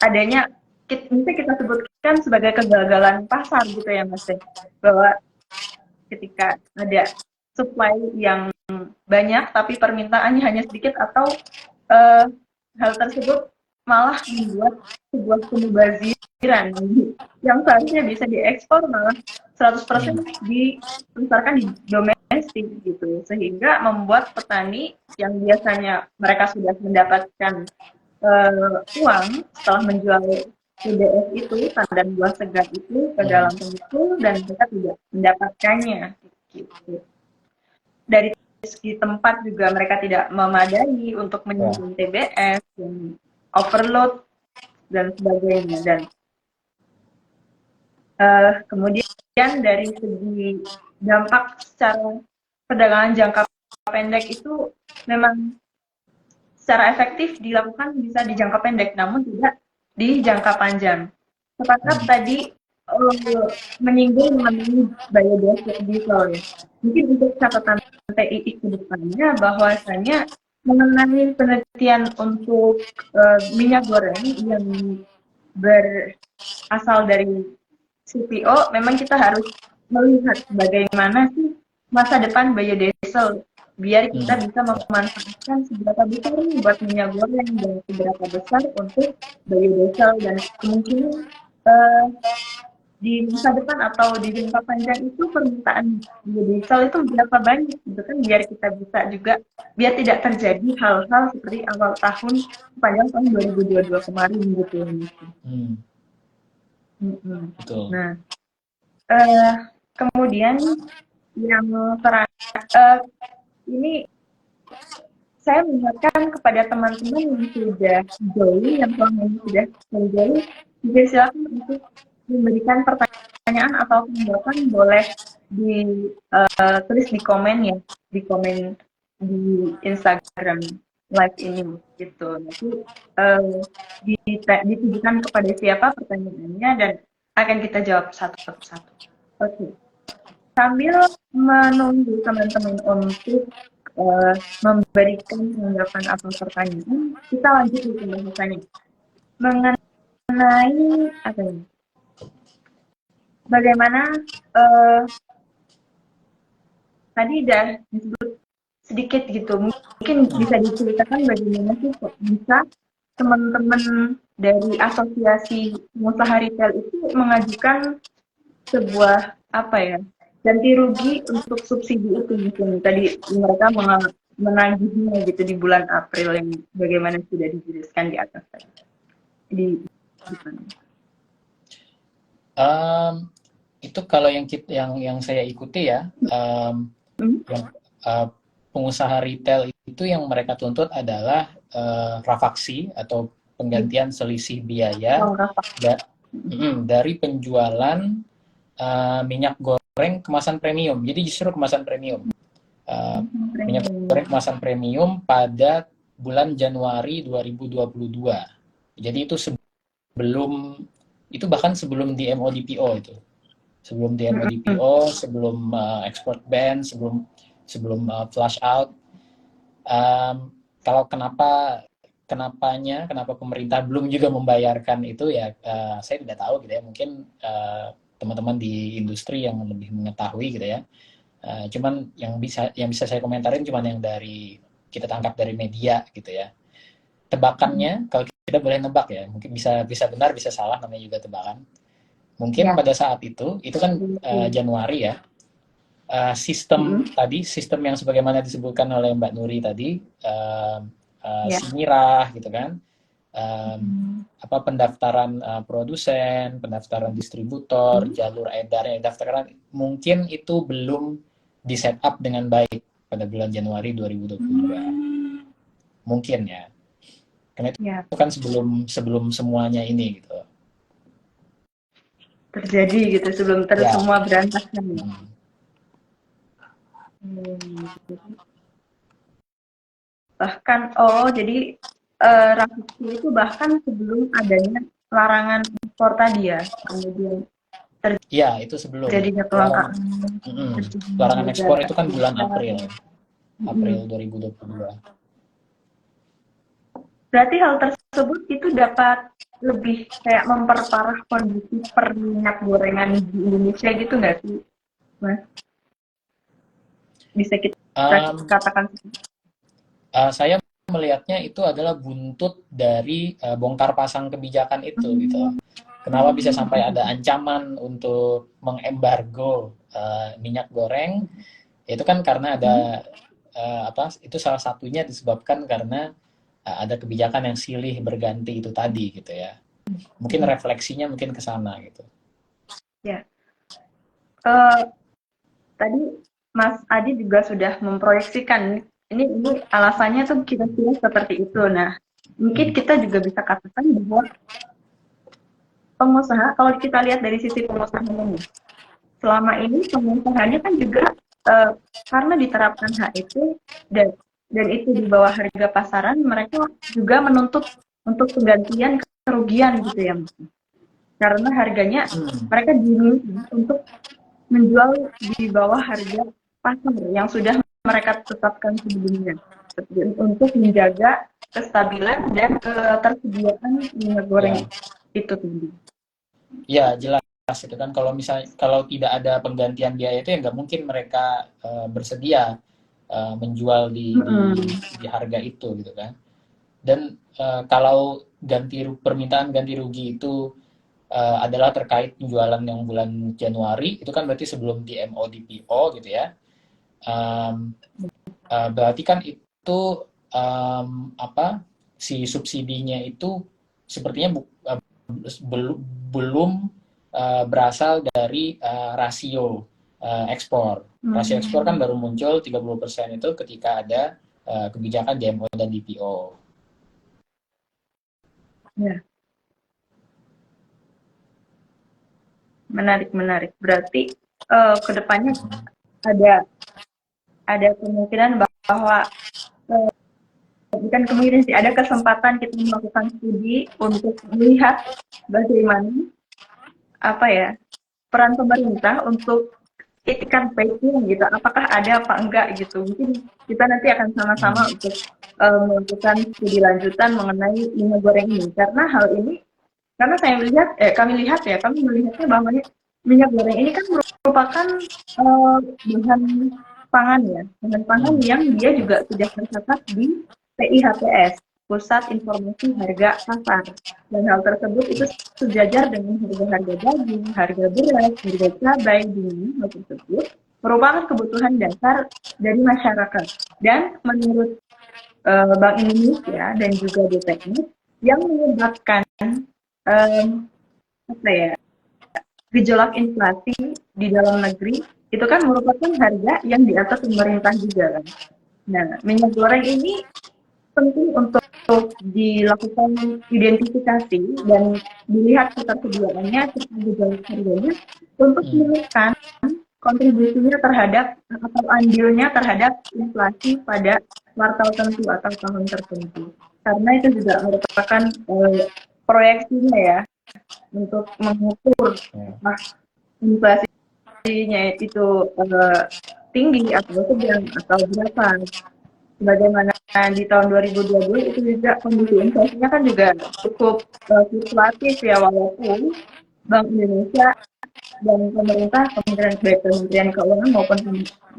adanya bisa kita sebutkan sebagai kegagalan pasar gitu ya Mas, bahwa ketika ada supply yang banyak tapi permintaannya hanya sedikit, atau hal tersebut malah membuat sebuah pemubaziran yang seharusnya bisa diekspor malah 100% dipasarkan di domestik gitu, sehingga membuat petani yang biasanya mereka sudah mendapatkan uang setelah menjual TBS itu, tandan buah segar itu ke dalam pengepul, dan mereka tidak mendapatkannya gitu. Dari segi tempat juga mereka tidak memadai untuk menyimpan TBS, dan overload dan sebagainya. Dan kemudian dari segi dampak secara perdagangan jangka pendek itu memang secara efektif dilakukan bisa di jangka pendek, namun tidak di jangka panjang. Sepakat tadi menyinggung mengenai biodiesel ya. Mungkin untuk catatan TII ke depannya, bahwasanya mengenai penelitian untuk minyak goreng yang berasal dari CPO memang kita harus melihat bagaimana sih masa depan biodiesel biar kita bisa memanfaatkan seberapa besar nih buat minyak goreng dan seberapa besar untuk biodiesel dan kemungkinan uh, di masa depan atau di jangka panjang itu permintaan biodiesel itu berapa banyak gitu kan biar kita bisa juga biar tidak terjadi hal-hal seperti awal tahun sepanjang tahun 2022 kemarin gitu. Betul. Nah, kemudian yang ini saya mengingatkan kepada teman-teman yang sudah join, yang selama ini sudah join, juga silakan untuk memberikan pertanyaan atau tanggapan boleh ditulis di komen ya, di komen di Instagram live ini gitu. Nanti ditujukan kepada siapa pertanyaannya dan akan kita jawab satu persatu. Oke. Sambil menunggu teman-teman untuk memberikan tanggapan atau pertanyaan, kita lanjut ke pembahasannya mengenai apa ini? Bagaimana tadi udah disebut sedikit gitu, mungkin bisa diceritakan bagaimana sih kok bisa teman-teman dari asosiasi pengusaha retail itu mengajukan sebuah apa ya ganti rugi untuk subsidi itu mungkin tadi mereka menagihnya gitu di bulan April yang bagaimana sudah dijelaskan di atas tadi. Itu kalau yang saya ikuti ya, pengusaha retail itu yang mereka tuntut adalah rafaksi atau penggantian selisih biaya dari penjualan minyak goreng kemasan premium. Jadi justru kemasan premium. Minyak goreng kemasan premium pada bulan Januari 2022. Jadi itu bahkan sebelum DMO DPO itu. Sebelum DMO DPO, sebelum export ban, sebelum flush out. Kalau kenapa pemerintah belum juga membayarkan itu ya saya tidak tahu gitu ya. Mungkin teman-teman di industri yang lebih mengetahui gitu ya. Cuman yang bisa saya komentarin cuman yang kita tangkap dari media gitu ya. Tebakannya kalau kita boleh nebak ya, mungkin bisa benar bisa salah, namanya juga tebakan. Mungkin pada saat itu kan Januari ya. Sistem yang sebagaimana disebutkan oleh Mbak Nuri tadi, SINIRAH gitu kan. Pendaftaran produsen, pendaftaran distributor, jalur edarnya, daftaran mungkin itu belum di set up dengan baik pada bulan Januari 2022. Mungkin ya. Karena itu kan sebelum semuanya ini gitu. Terjadi gitu sebelum semua berantakan. Bahkan jadi rahasia itu bahkan sebelum adanya larangan ekspor tadi ya, kemudian itu sebelum jadinya kelangkaan. Larangan ekspor itu kan bulan April 2022. Berarti hal tersebut itu dapat lebih kayak memperparah kondisi minyak gorengan di Indonesia gitu nggak sih, Mas? Bisa kita katakan? Saya melihatnya itu adalah buntut dari bongkar pasang kebijakan itu gitu. Kenapa bisa sampai ada ancaman untuk mengembargo minyak goreng? Itu kan karena ada itu salah satunya disebabkan karena ada kebijakan yang silih berganti itu tadi gitu ya. Mungkin refleksinya mungkin ke sana gitu. Ya. Tadi Mas Adi juga sudah memproyeksikan ini alasannya tuh kira-kira seperti itu. Nah, mungkin kita juga bisa katakan bahwa pengusaha, kalau kita lihat dari sisi pengusaha ini, selama ini pengusahanya kan juga karena diterapkan HET dan itu di bawah harga pasaran, mereka juga menuntut untuk penggantian kerugian gitu ya, Mas. Karena harganya mereka diminta untuk menjual di bawah harga pasar yang sudah mereka tetapkan sebelumnya untuk menjaga kestabilan dan ketersediaan minyak goreng itu tadi. Ya, jelas itu kan. Kalau tidak ada penggantian biaya itu ya nggak mungkin mereka bersedia menjual di harga itu gitu kan. Dan kalau permintaan ganti rugi itu adalah terkait penjualan yang bulan Januari, itu kan berarti sebelum DMO DPO gitu ya. Berarti kan itu si subsidinya itu sepertinya belum berasal dari rasio ekspor. Rasio ekspor kan baru muncul 30% itu ketika ada kebijakan DMO dan DPO. Ya. Menarik. Berarti kedepannya ada kemungkinan bahwa bukan kemungkinan sih, ada kesempatan kita melakukan studi untuk melihat bagaimana peran pemerintah untuk ikan packing gitu, apakah ada apa enggak gitu. Mungkin kita nanti akan sama-sama untuk melakukan studi lanjutan mengenai minyak goreng ini, karena kami melihatnya bahwa minyak goreng ini kan merupakan bahan pangan yang dia juga sudah tercatat di PIHPS, Pusat Informasi Harga Pasar, dan hal tersebut itu sejajar dengan harga daging, harga beras, harga cabai, di mana hal tersebut merupakan kebutuhan dasar dari masyarakat. Dan menurut Bank Indonesia dan juga BPS, yang menyebabkan gejolak inflasi di dalam negeri itu kan merupakan harga yang diatur pemerintah juga kan. Nah, minyak goreng ini penting untuk dilakukan identifikasi dan dilihat ketersediaannya serta gejolak harganya untuk menekan kontribusinya terhadap atau andilnya terhadap inflasi pada kuartal tertentu atau tahun tertentu. Karena itu juga merupakan proyeksinya ya, untuk mengukur inflasinya itu tinggi atau sedang atau berapa. Sebagaimana di tahun 2020 itu juga kondisi inflasinya kan juga cukup fluktuatif ya, walaupun Bank Indonesia dan pemerintah, Kementerian Keuangan maupun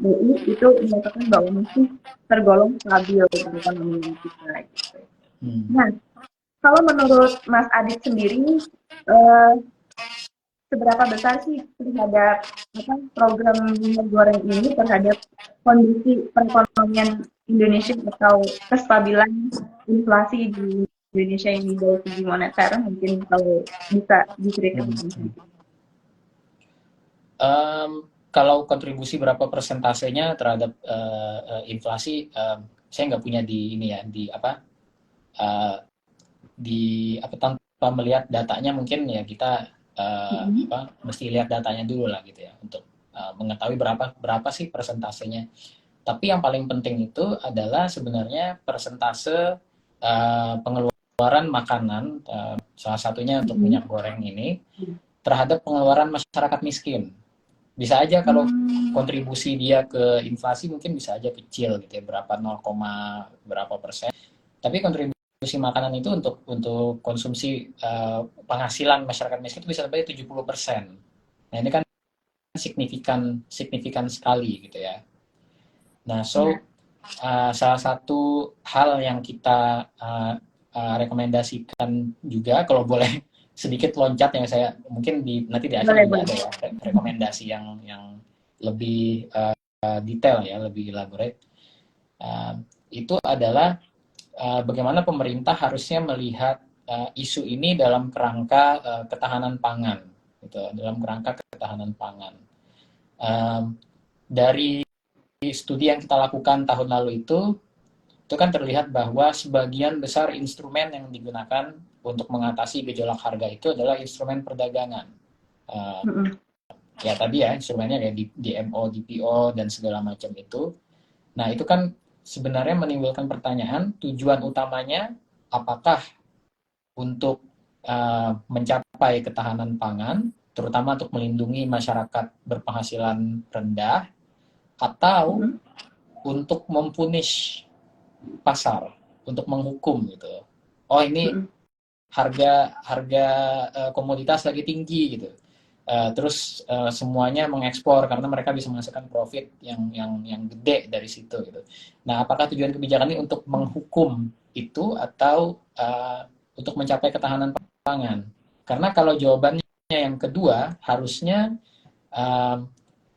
BI itu menyatakan bahwa masih tergolong stabil ekonomi kita. Gitu. Nah, kalau menurut Mas Adit sendiri, seberapa besar sih terhadap program minyak goreng ini terhadap kondisi perekonomian Indonesia atau kestabilan inflasi di Indonesia ini dari segi moneter? Mungkin kalau bisa diceritakan. Kalau kontribusi berapa persentasenya terhadap inflasi, saya nggak punya di ini ya, tanpa melihat datanya. Mungkin ya kita mesti lihat datanya dulu lah gitu ya, untuk mengetahui berapa sih persentasenya. Tapi yang paling penting itu adalah sebenarnya persentase pengeluaran makanan, salah satunya untuk minyak goreng ini, terhadap pengeluaran masyarakat miskin. Bisa aja kalau kontribusi dia ke inflasi mungkin bisa aja kecil gitu ya, berapa 0, berapa persen. Tapi kontribusi makanan itu untuk konsumsi penghasilan masyarakat miskin itu bisa sampai 70%. Nah, ini kan signifikan sekali gitu ya. Nah, salah satu hal yang kita rekomendasikan juga, kalau boleh sedikit loncat yang saya mungkin nanti di akhir juga ada ya rekomendasi yang lebih detail ya, lebih elaborate. Itu adalah bagaimana pemerintah harusnya melihat isu ini dalam kerangka ketahanan pangan, gitu, dalam kerangka ketahanan pangan. Dari studi yang kita lakukan tahun lalu itu kan terlihat bahwa sebagian besar instrumen yang digunakan untuk mengatasi gejolak harga itu adalah instrumen perdagangan. Ya tadi ya, instrumennya kayak DMO, DPO, dan segala macam itu. Nah, itu kan sebenarnya menimbulkan pertanyaan, tujuan utamanya apakah untuk mencapai ketahanan pangan, terutama untuk melindungi masyarakat berpenghasilan rendah, atau untuk mempunish pasar, untuk menghukum gitu. Oh, ini harga komoditas lagi tinggi gitu. terus semuanya mengekspor karena mereka bisa menghasilkan profit yang gede dari situ gitu. Nah, apakah tujuan kebijakan ini untuk menghukum itu atau untuk mencapai ketahanan pangan? Karena kalau jawabannya yang kedua, harusnya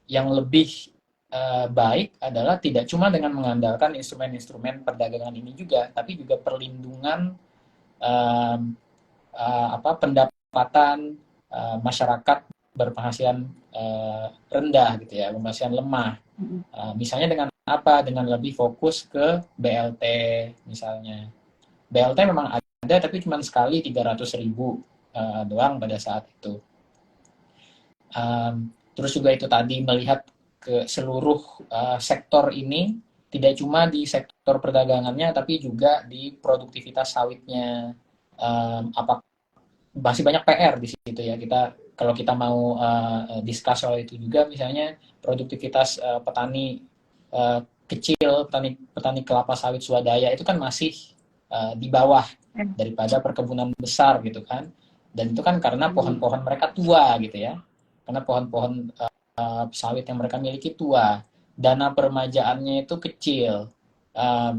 yang lebih baik adalah tidak cuma dengan mengandalkan instrumen-instrumen perdagangan ini juga, tapi juga perlindungan pendapatan masyarakat berpenghasilan rendah gitu ya, penghasilan lemah. Misalnya dengan apa? Dengan lebih fokus ke BLT misalnya. BLT memang ada tapi cuma sekali 300.000 doang pada saat itu. Terus juga itu tadi melihat ke seluruh sektor ini, tidak cuma di sektor perdagangannya tapi juga di produktivitas sawitnya. Masih banyak PR di situ ya. Kalau kita mau discuss soal itu juga, misalnya produktivitas petani kecil, petani kelapa sawit swadaya itu kan masih di bawah daripada perkebunan besar gitu kan. Dan itu kan karena pohon-pohon mereka tua gitu ya. Karena pohon-pohon sawit yang mereka miliki tua. Dana peremajaannya itu kecil.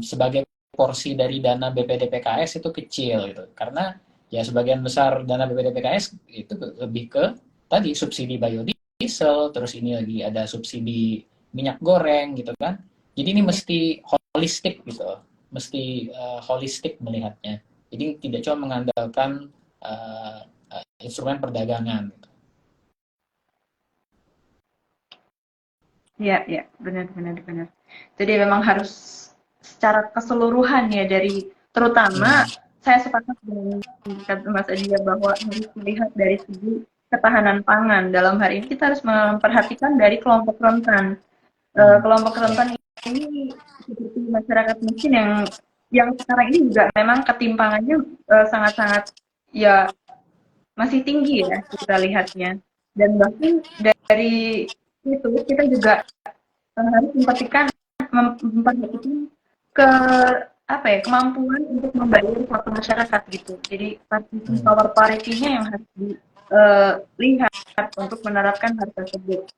Sebagai porsi dari dana BPDPKS itu kecil gitu. Karena ya sebagian besar dana BPDPKS itu lebih ke tadi subsidi biodiesel, terus ini lagi ada subsidi minyak goreng gitu kan. Jadi ini mesti holistik gitu, mesti holistik melihatnya. Jadi tidak cuma mengandalkan instrumen perdagangan. Gitu. Ya, benar. Jadi memang harus secara keseluruhan ya, dari terutama saya sepakat dengan kata Mas Adia bahwa harus melihat dari segi ketahanan pangan. Dalam hari ini kita harus memperhatikan dari kelompok rentan. Kelompok rentan ini seperti masyarakat miskin yang sekarang ini juga memang ketimpangannya sangat-sangat ya masih tinggi ya kita lihatnya. Dan bahkan dari itu kita juga harus memperhatikan ke kemampuan untuk membayar suatu masyarakat gitu. Jadi power parity-nya yang harus dilihat untuk menerapkan hal tersebut.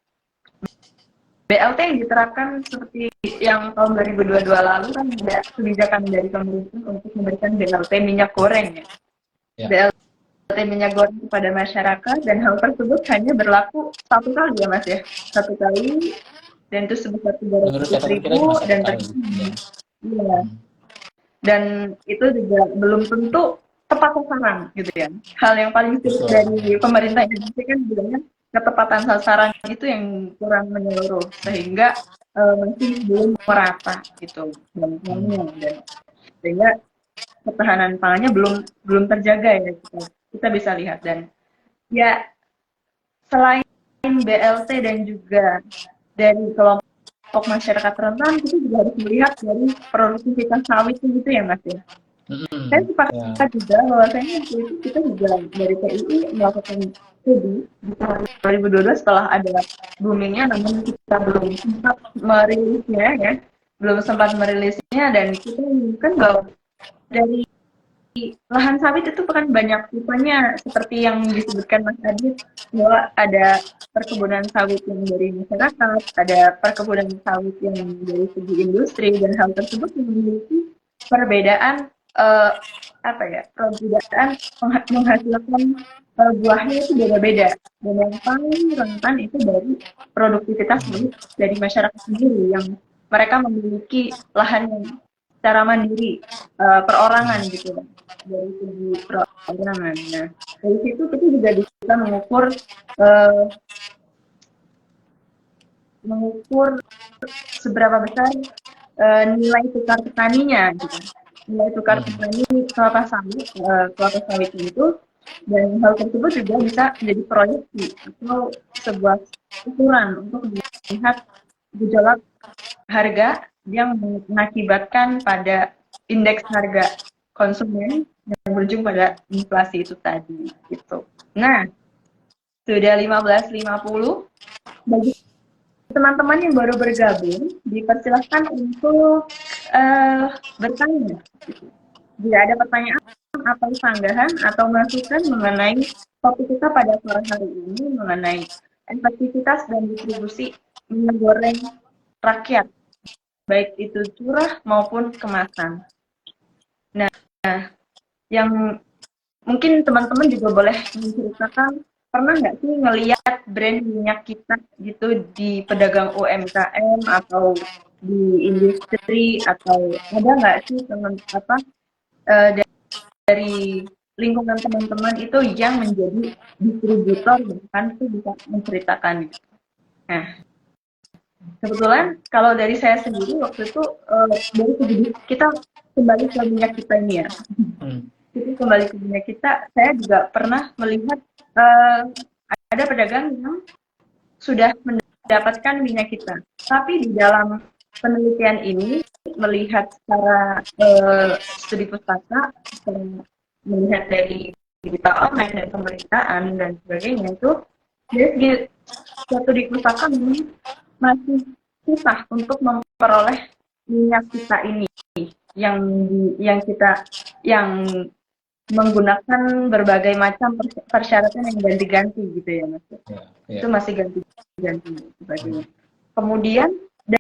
BLT yang diterapkan seperti yang tahun 2022 lalu kan ada kebijakan dari pemerintah untuk memberikan BLT minyak goreng ya. BLT minyak goreng kepada masyarakat, dan hal tersebut hanya berlaku satu kali ya Mas ya. Satu kali, dan itu sebesar 300.000 dan iya. Dan itu juga belum tentu tepat sasaran gitu ya. Hal yang paling sulit dari pemerintah Indonesia kan bilangnya ketepatan sasaran itu yang kurang menyeluruh, sehingga masih belum merata gitu dan sehingga ketahanan pangannya belum terjaga ya, kita bisa lihat. Dan ya selain BLT dan juga dari kelompok masyarakat rentan, kita juga harus melihat dari produktivitas sawit gitu ya Mas ya. Saya sepakat juga bahwasanya itu kita juga dari PII melakukan studi di tahun 2022 setelah ada boomingnya, namun kita belum sempat merilisnya ya, dan kita menemukan bahwa dari lahan sawit itu kan banyak tipenya, seperti yang disebutkan Mas Adit, bahwa ada perkebunan sawit yang dari masyarakat, ada perkebunan sawit yang dari segi industri, dan hal tersebut memiliki perbedaan perbedaan menghasilkan buahnya itu beda-beda. Dan yang paling rentan itu dari produktivitas dari masyarakat sendiri, yang mereka memiliki lahan yang secara mandiri, perorangan gitu dari segi perorangan. Nah, dari situ kita juga bisa mengukur seberapa besar nilai tukar petaninya gitu. Nilai tukar petani kelapa sawit itu, dan hal tersebut juga bisa menjadi proyeksi atau sebuah ukuran untuk melihat gejolak harga yang mengakibatkan pada indeks harga konsumen yang berujung pada inflasi itu tadi gitu. Nah, sudah 15.50. Bagi teman-teman yang baru bergabung, dipersilahkan untuk bertanya. Jika ada pertanyaan apel sanggahan atau masukan mengenai topik kita pada sore hari ini mengenai efektivitas dan distribusi minyak goreng rakyat, baik itu curah maupun kemasan. Nah, yang mungkin teman-teman juga boleh menceritakan, pernah nggak sih ngelihat brand minyak kita gitu di pedagang UMKM atau di industri, atau ada nggak sih dari lingkungan teman-teman itu yang menjadi distributor, bahkan itu bisa menceritakan. Nah, kebetulan kalau dari saya sendiri waktu itu dari segi kita kembali ke minyak kita ini ya. Jadi kembali ke minyak kita, saya juga pernah melihat ada pedagang yang sudah mendapatkan minyak kita. Tapi di dalam penelitian ini melihat secara studi pustaka, melihat dari berita online dan pemberitaan dan sebagainya, itu dari studi pustaka memang masih susah untuk memperoleh minyak kita ini yang kita yang menggunakan berbagai macam persyaratan yang ganti-ganti gitu ya Mas. Itu masih ganti-ganti sebagainya. Kemudian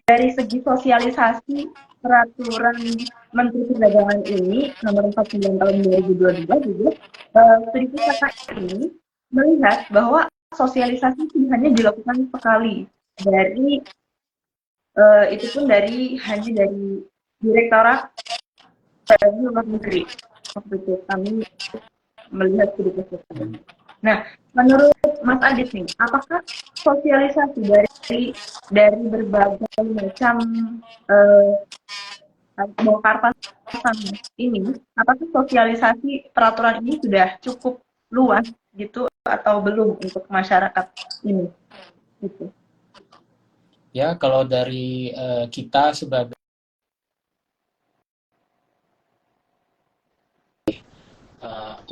dari segi sosialisasi peraturan Menteri Perdagangan ini nomor 49 tahun 2022 juga studi pustaka ini melihat bahwa sosialisasi hanya dilakukan sekali dari itu pun hanya dari Direktorat Dagang Luar Negeri. Waktu itu kami melihat studi pustaka. Nah, menurut Mas Adit nih, apakah sosialisasi dari berbagai macam bongkar pasang ini, apakah sosialisasi peraturan ini sudah cukup luas gitu atau belum untuk masyarakat ini? Gitu. Ya, kalau dari kita sebagai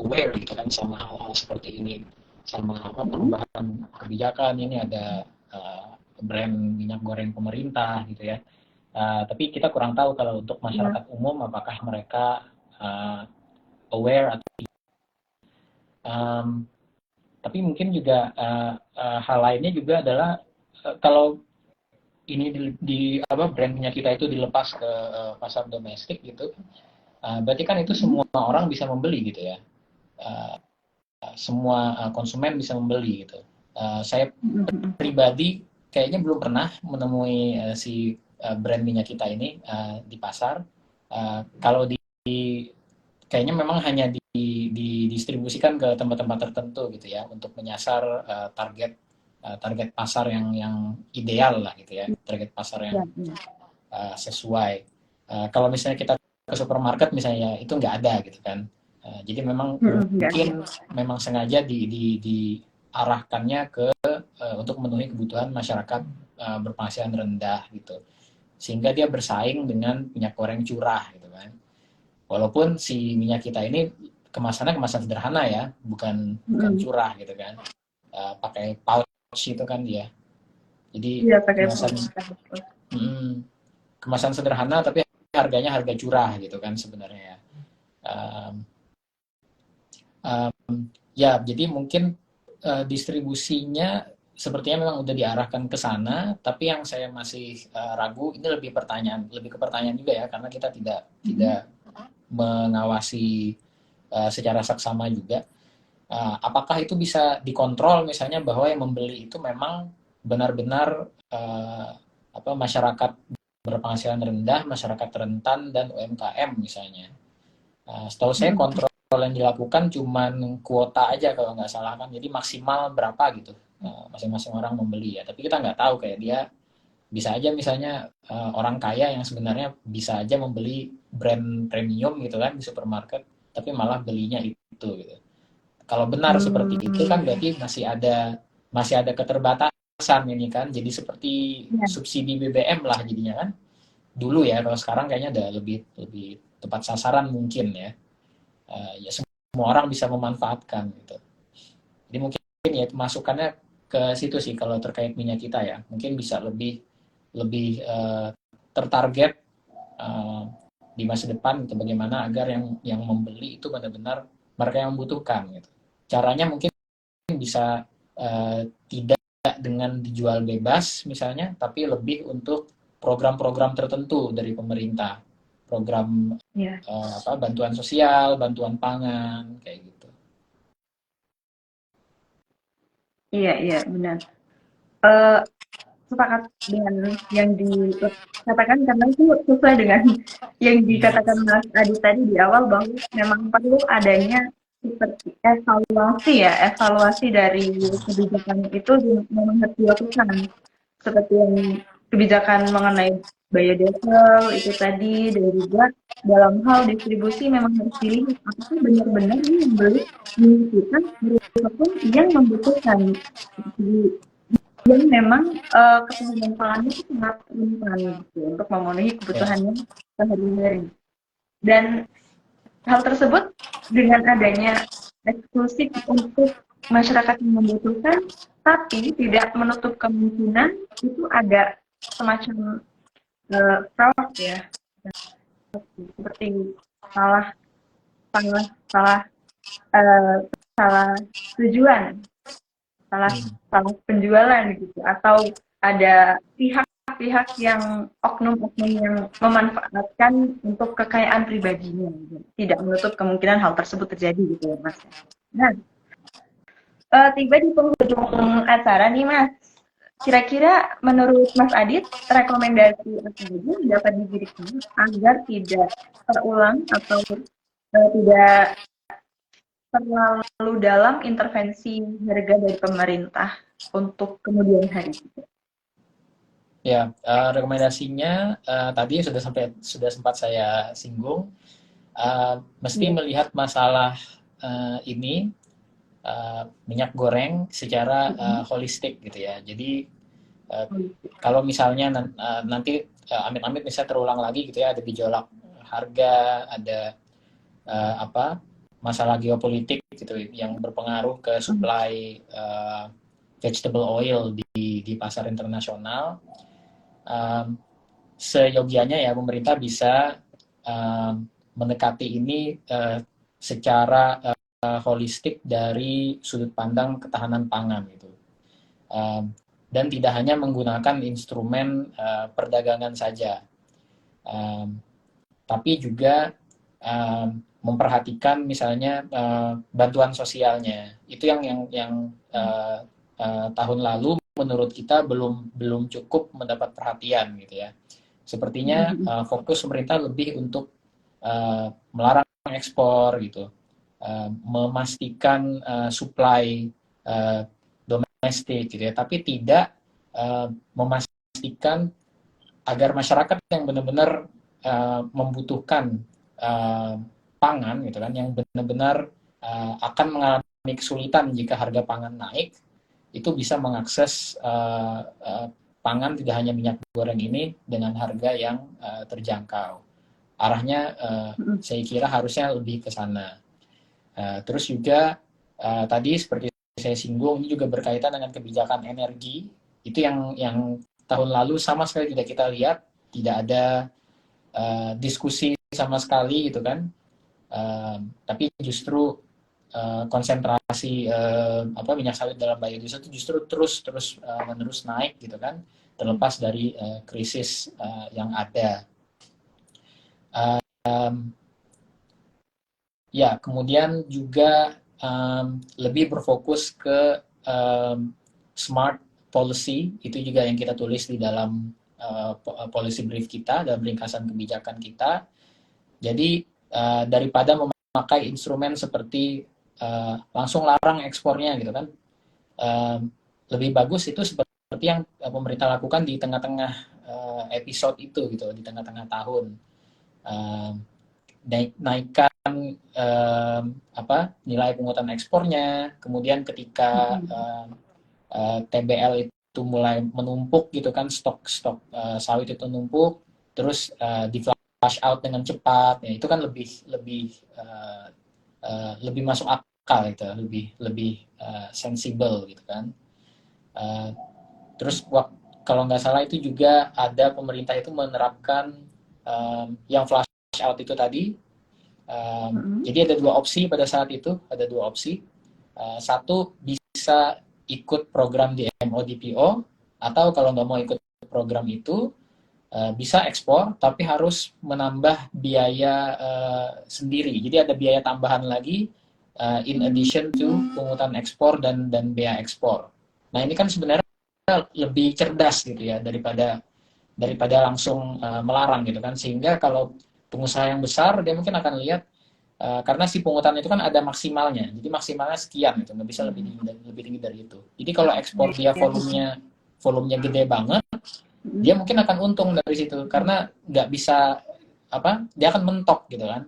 aware gitu kan sama hal-hal seperti ini, sama perubahan kebijakan ini, ada brand minyak goreng pemerintah gitu ya. Tapi kita kurang tahu kalau untuk masyarakat umum apakah mereka aware atau tapi mungkin juga hal lainnya juga adalah kalau ini brand minyak kita itu dilepas ke pasar domestik gitu, berarti kan itu semua orang bisa membeli gitu ya, semua konsumen bisa membeli gitu. Saya pribadi kayaknya belum pernah menemui si brand minyak kita ini di pasar. Kalau kayaknya memang hanya didistribusikan ke tempat-tempat tertentu gitu ya, untuk menyasar target pasar yang ideal lah gitu ya, target pasar yang sesuai. Kalau misalnya kita ke supermarket misalnya, itu nggak ada gitu kan. Jadi memang mungkin memang sengaja diarahkannya ke untuk memenuhi kebutuhan masyarakat berpenghasilan rendah gitu, sehingga dia bersaing dengan minyak goreng curah gitu kan. Walaupun si minyak kita ini kemasan sederhana ya, bukan curah gitu kan, pakai pouch itu kan dia. Jadi kemasan sederhana tapi harganya harga curah gitu kan sebenarnya ya. Ya, jadi mungkin distribusinya sepertinya memang udah diarahkan ke sana, tapi yang saya masih ragu ini lebih ke pertanyaan juga ya, karena kita tidak mengawasi secara saksama juga. Apakah itu bisa dikontrol misalnya bahwa yang membeli itu memang benar-benar masyarakat berpenghasilan rendah, masyarakat rentan, dan UMKM misalnya. Setahu saya kontrol yang dilakukan cuman kuota aja kalau nggak salah kan, jadi maksimal berapa gitu masing-masing orang membeli ya. Tapi kita nggak tahu, kayak dia bisa aja misalnya orang kaya yang sebenarnya bisa aja membeli brand premium gitu kan di supermarket, tapi malah belinya itu gitu. Kalau benar seperti itu kan berarti masih ada keterbatasan ini kan, jadi seperti subsidi BBM lah jadinya kan dulu ya. Kalau sekarang kayaknya ada lebih tepat sasaran mungkin ya. Ya semua orang bisa memanfaatkan gitu. Jadi mungkin ya masukannya ke situ sih kalau terkait minyak kita ya, mungkin bisa lebih tertarget di masa depan gitu, bagaimana agar yang membeli itu benar-benar mereka yang membutuhkan gitu. Caranya mungkin bisa tidak dengan dijual bebas misalnya, tapi lebih untuk program-program tertentu dari pemerintah, program bantuan sosial, bantuan pangan kayak gitu. Iya benar. Sepakat dengan yang dikatakan karena itu sesuai dengan yang dikatakan Mas Adi tadi di awal bahwa memang perlu adanya seperti evaluasi dari kebijakan itu memang harus dilakukan seperti yang kebijakan mengenai biodiesel itu tadi, dan juga dalam hal distribusi memang harus dilihat apakah benar-benar ini yang beli membutuhkan ataupun yang membutuhkan. Yang memang ketahanan pangannya itu sangat rentan gitu, untuk memenuhi kebutuhannya sehari-hari. Dan hal tersebut dengan adanya eksklusif untuk masyarakat yang membutuhkan, tapi tidak menutup kemungkinan itu ada semacam fraud ya, seperti salah salah salah salah tujuan, salah penjualan gitu, atau ada pihak-pihak yang oknum-oknum yang memanfaatkan untuk kekayaan pribadinya. Tidak menutup kemungkinan hal tersebut terjadi gitu ya Mas. Nah, tiba di penghujung acara nih Mas. Kira-kira menurut Mas Adit, rekomendasi apa saja yang dapat diberikan agar tidak terulang atau tidak terlalu dalam intervensi harga dari pemerintah untuk kemudian hari? Ya, rekomendasinya tadi sudah sempat saya singgung, mesti melihat masalah ini minyak goreng secara holistik gitu ya. Jadi kalau misalnya nanti amit-amit misalnya terulang lagi gitu ya, ada gejolak harga, ada masalah geopolitik gitu yang berpengaruh ke supply vegetable oil di pasar internasional, seyogianya ya pemerintah bisa mendekati ini secara holistik dari sudut pandang ketahanan pangan gitu, dan tidak hanya menggunakan instrumen perdagangan saja, tapi juga memperhatikan misalnya bantuan sosialnya. Itu yang tahun lalu menurut kita belum cukup mendapat perhatian gitu ya. Sepertinya fokus pemerintah lebih untuk melarang ekspor gitu, memastikan supply domestik gitu ya, tapi tidak memastikan agar masyarakat yang benar-benar membutuhkan pangan gitu kan, yang benar-benar akan mengalami kesulitan jika harga pangan naik, itu bisa mengakses pangan, tidak hanya minyak goreng ini, dengan harga yang terjangkau. Arahnya saya kira harusnya lebih ke sana. Terus juga tadi seperti saya singgung, ini juga berkaitan dengan kebijakan energi. Itu yang tahun lalu sama sekali tidak kita lihat, tidak ada diskusi sama sekali gitu kan. Tapi justru konsentrasi minyak sawit dalam biodiesel itu justru terus menerus naik gitu kan, terlepas dari krisis yang ada. Ya, kemudian juga lebih berfokus ke smart policy, itu juga yang kita tulis di dalam policy brief kita, dalam ringkasan kebijakan kita. Jadi daripada memakai instrumen seperti langsung larang ekspornya gitu kan, lebih bagus itu seperti yang pemerintah lakukan di tengah-tengah episode itu gitu, di tengah-tengah tahun, naikkan nilai pungutan ekspornya, kemudian ketika TBL itu mulai menumpuk gitu kan, stok sawit itu menumpuk, terus di flush out dengan cepat, ya itu kan lebih masuk akal gitu, lebih sensibel gitu kan. Terus kalau nggak salah itu juga ada pemerintah itu menerapkan yang flash cash out itu tadi. Jadi ada dua opsi pada saat itu, ada dua opsi. Satu, bisa ikut program di MODPO, atau kalau nggak mau ikut program itu, bisa ekspor, tapi harus menambah biaya sendiri. Jadi ada biaya tambahan lagi, in addition to pungutan ekspor dan bea ekspor. Nah ini kan sebenarnya lebih cerdas gitu ya, daripada langsung melarang gitu kan. Sehingga kalau pengusaha yang besar, dia mungkin akan lihat, karena si pungutan itu kan ada maksimalnya, jadi maksimalnya sekian gitu, nggak bisa lebih tinggi dari itu. Jadi kalau ekspor dia volumenya gede banget, dia mungkin akan untung dari situ, karena nggak bisa dia akan mentok gitu kan.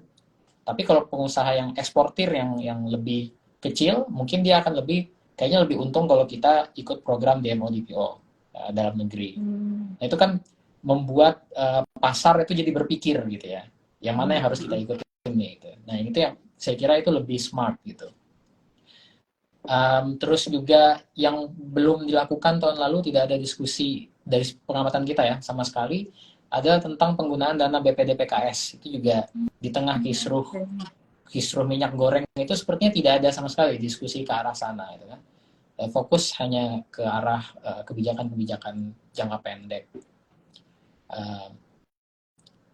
Tapi kalau pengusaha yang eksportir yang lebih kecil, mungkin dia akan kayaknya lebih untung kalau kita ikut program DMO-DPO dalam negeri. Nah itu kan membuat pasar itu jadi berpikir gitu ya, yang mana yang harus kita ikutin gitu. Nah itu yang saya kira itu lebih smart gitu. Terus juga yang belum dilakukan tahun lalu, tidak ada diskusi dari pengamatan kita ya sama sekali, ada tentang penggunaan dana BPD PKS. Itu juga di tengah kisruh minyak goreng itu sepertinya tidak ada sama sekali diskusi ke arah sana gitu kan. Fokus hanya ke arah kebijakan-kebijakan jangka pendek.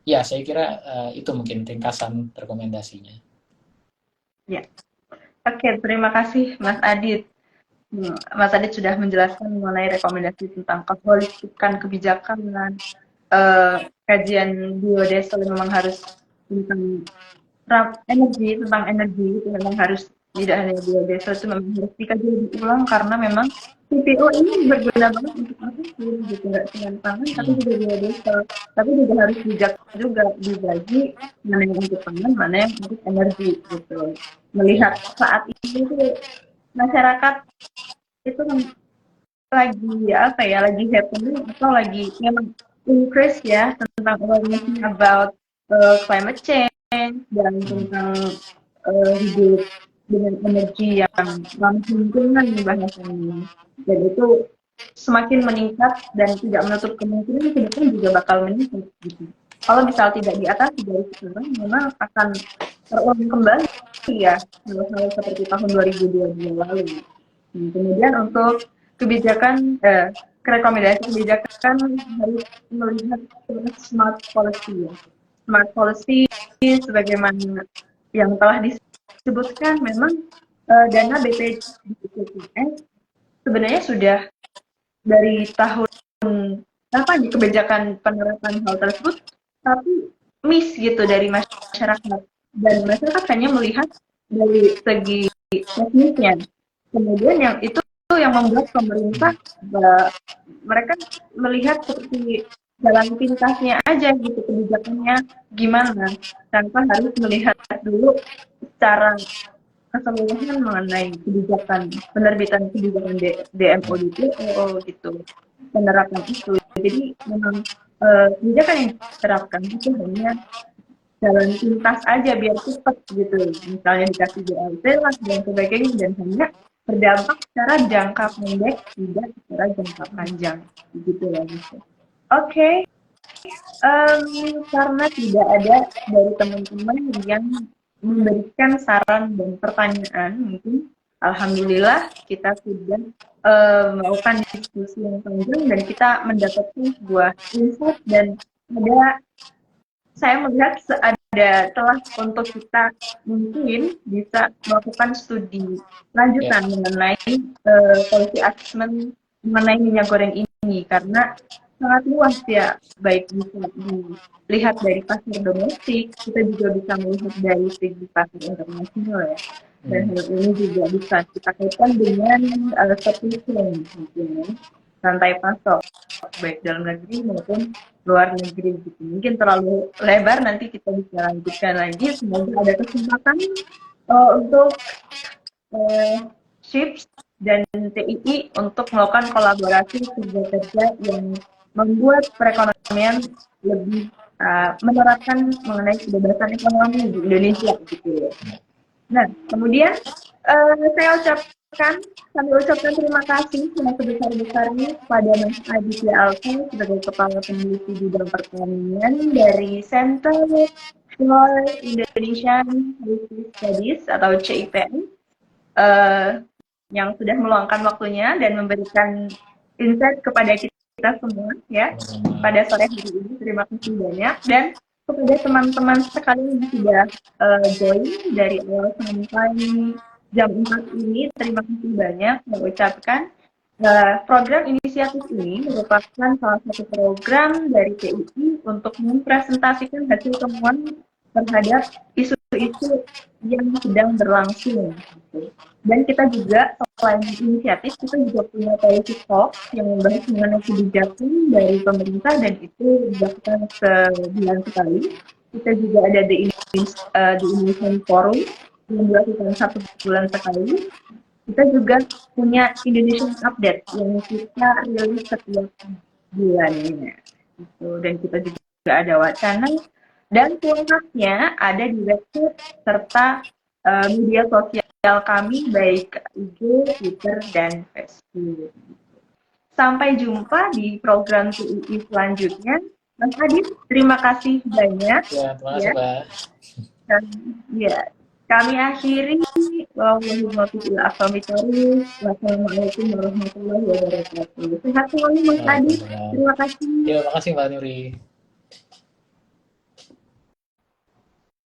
Ya, saya kira itu mungkin ringkasan rekomendasinya. Ya, oke, terima kasih Mas Adit. Mas Adit sudah menjelaskan mengenai rekomendasi tentang keholistikan kebijakan dan kajian biodiesel memang harus tentang energi itu memang harus, tidak hanya biodiesel itu memang harus dikaji lebih ulang, karena memang CPO ini berguna banget untuk apa sih gitu, nggak cuma pangan tapi juga biodiesel, tapi juga harus bijak juga dibagi mana yang untuk pangan, mana yang untuk energi gitu. Melihat saat ini tuh masyarakat itu lagi lagi happening atau lagi memang increase ya tentang awareness about climate change dan tentang hidup dengan energi yang ramah lingkungan bahasanya, dan itu semakin meningkat dan tidak menutup kemungkinan ke depan juga bakal meningkat gitu. Kalau misal tidak diatasi dari sekarang, memang akan terulang kembali ya hal-hal seperti tahun 2022 lalu. Kemudian untuk kebijakan rekomendasi kebijakan harus melihat smart policy ya. Smart policy sebagaimana yang telah disebutkan, memang dana BPJS sebenarnya sudah dari tahun kebijakan penerapan hal tersebut, tapi miss gitu dari masyarakat, dan masyarakat hanya melihat dari segi teknisnya. Kemudian yang itu yang membuat pemerintah mereka melihat seperti jalan pintasnya aja gitu, kebijakannya gimana, tanpa harus melihat dulu secara keseluruhan mengenai kebijakan penerbitan kebijakan DMO gitu, penerapan itu. Jadi memang kebijakan yang diterapkan itu hanya jalan pintas aja biar cepat gitu, misalnya dikasih BLT lah dan sebagainya, dan hanya berdampak secara jangka pendek, tidak secara jangka panjang gitu ya gitu. Oke. Karena tidak ada dari teman-teman yang memberikan saran dan pertanyaan, mungkin alhamdulillah kita sudah melakukan diskusi yang panjang dan kita mendapatkan sebuah insight, dan saya melihat ada telah untuk kita mungkin bisa melakukan studi lanjutan mengenai policy assessment mengenai minyak goreng ini, karena sangat luas ya, baik bisa dilihat dari pasar domestik, kita juga bisa melihat dari segi pasar internasional ya, dan hal ini juga bisa kita kaitkan dengan supply chain mungkin, rantai pasok baik dalam negeri maupun luar negeri gitu. Mungkin terlalu lebar, nanti kita bisa lanjutkan lagi. Semoga ada kesempatan untuk SHIPS dan TII untuk melakukan kolaborasi kerja-kerja yang membuat perekonomian lebih menerapkan mengenai kebebasan ekonomi di Indonesia gitu ya. Nah, kemudian kami ucapkan terima kasih yang sebesar-besarnya kepada Mas Aditya Alfi sebagai Kepala Peneliti Bidang Pertanian dari Center for Indonesian Heritage Studies atau CIPN yang sudah meluangkan waktunya dan memberikan insight kepada kita semua ya pada sore hari ini. Terima kasih banyak, dan kepada teman-teman sekalian yang sudah join dari awal sampai jam 4 ini, terima kasih banyak. Saya ucapkan program inisiatif ini merupakan salah satu program dari PUI untuk mempresentasikan hasil temuan terhadap isu-isu yang sedang berlangsung. Dan kita juga selain inisiatif, kita juga punya policy talk yang membahas mengenai kebijakan dari pemerintah, dan itu dilakukan sebulan sekali. Kita juga ada di Indonesian Forum yang dilakukan 1 bulan sekali. Kita juga punya Indonesian Update yang kita rilis setiap bulannya. Dan kita juga ada wacana, dan selengkapnya ada di website serta media sosial kami, baik IG, Twitter, dan Facebook. Sampai jumpa di program TUI selanjutnya. Mas Adit, terima kasih banyak. Ya, terima kasih, Mbak. Dan ya, kami akhiri. Wassalamualaikum warahmatullahi wabarakatuh. Sehat selalu Mas Adit. Terima kasih. Ya, terima kasih Mbak Nuri.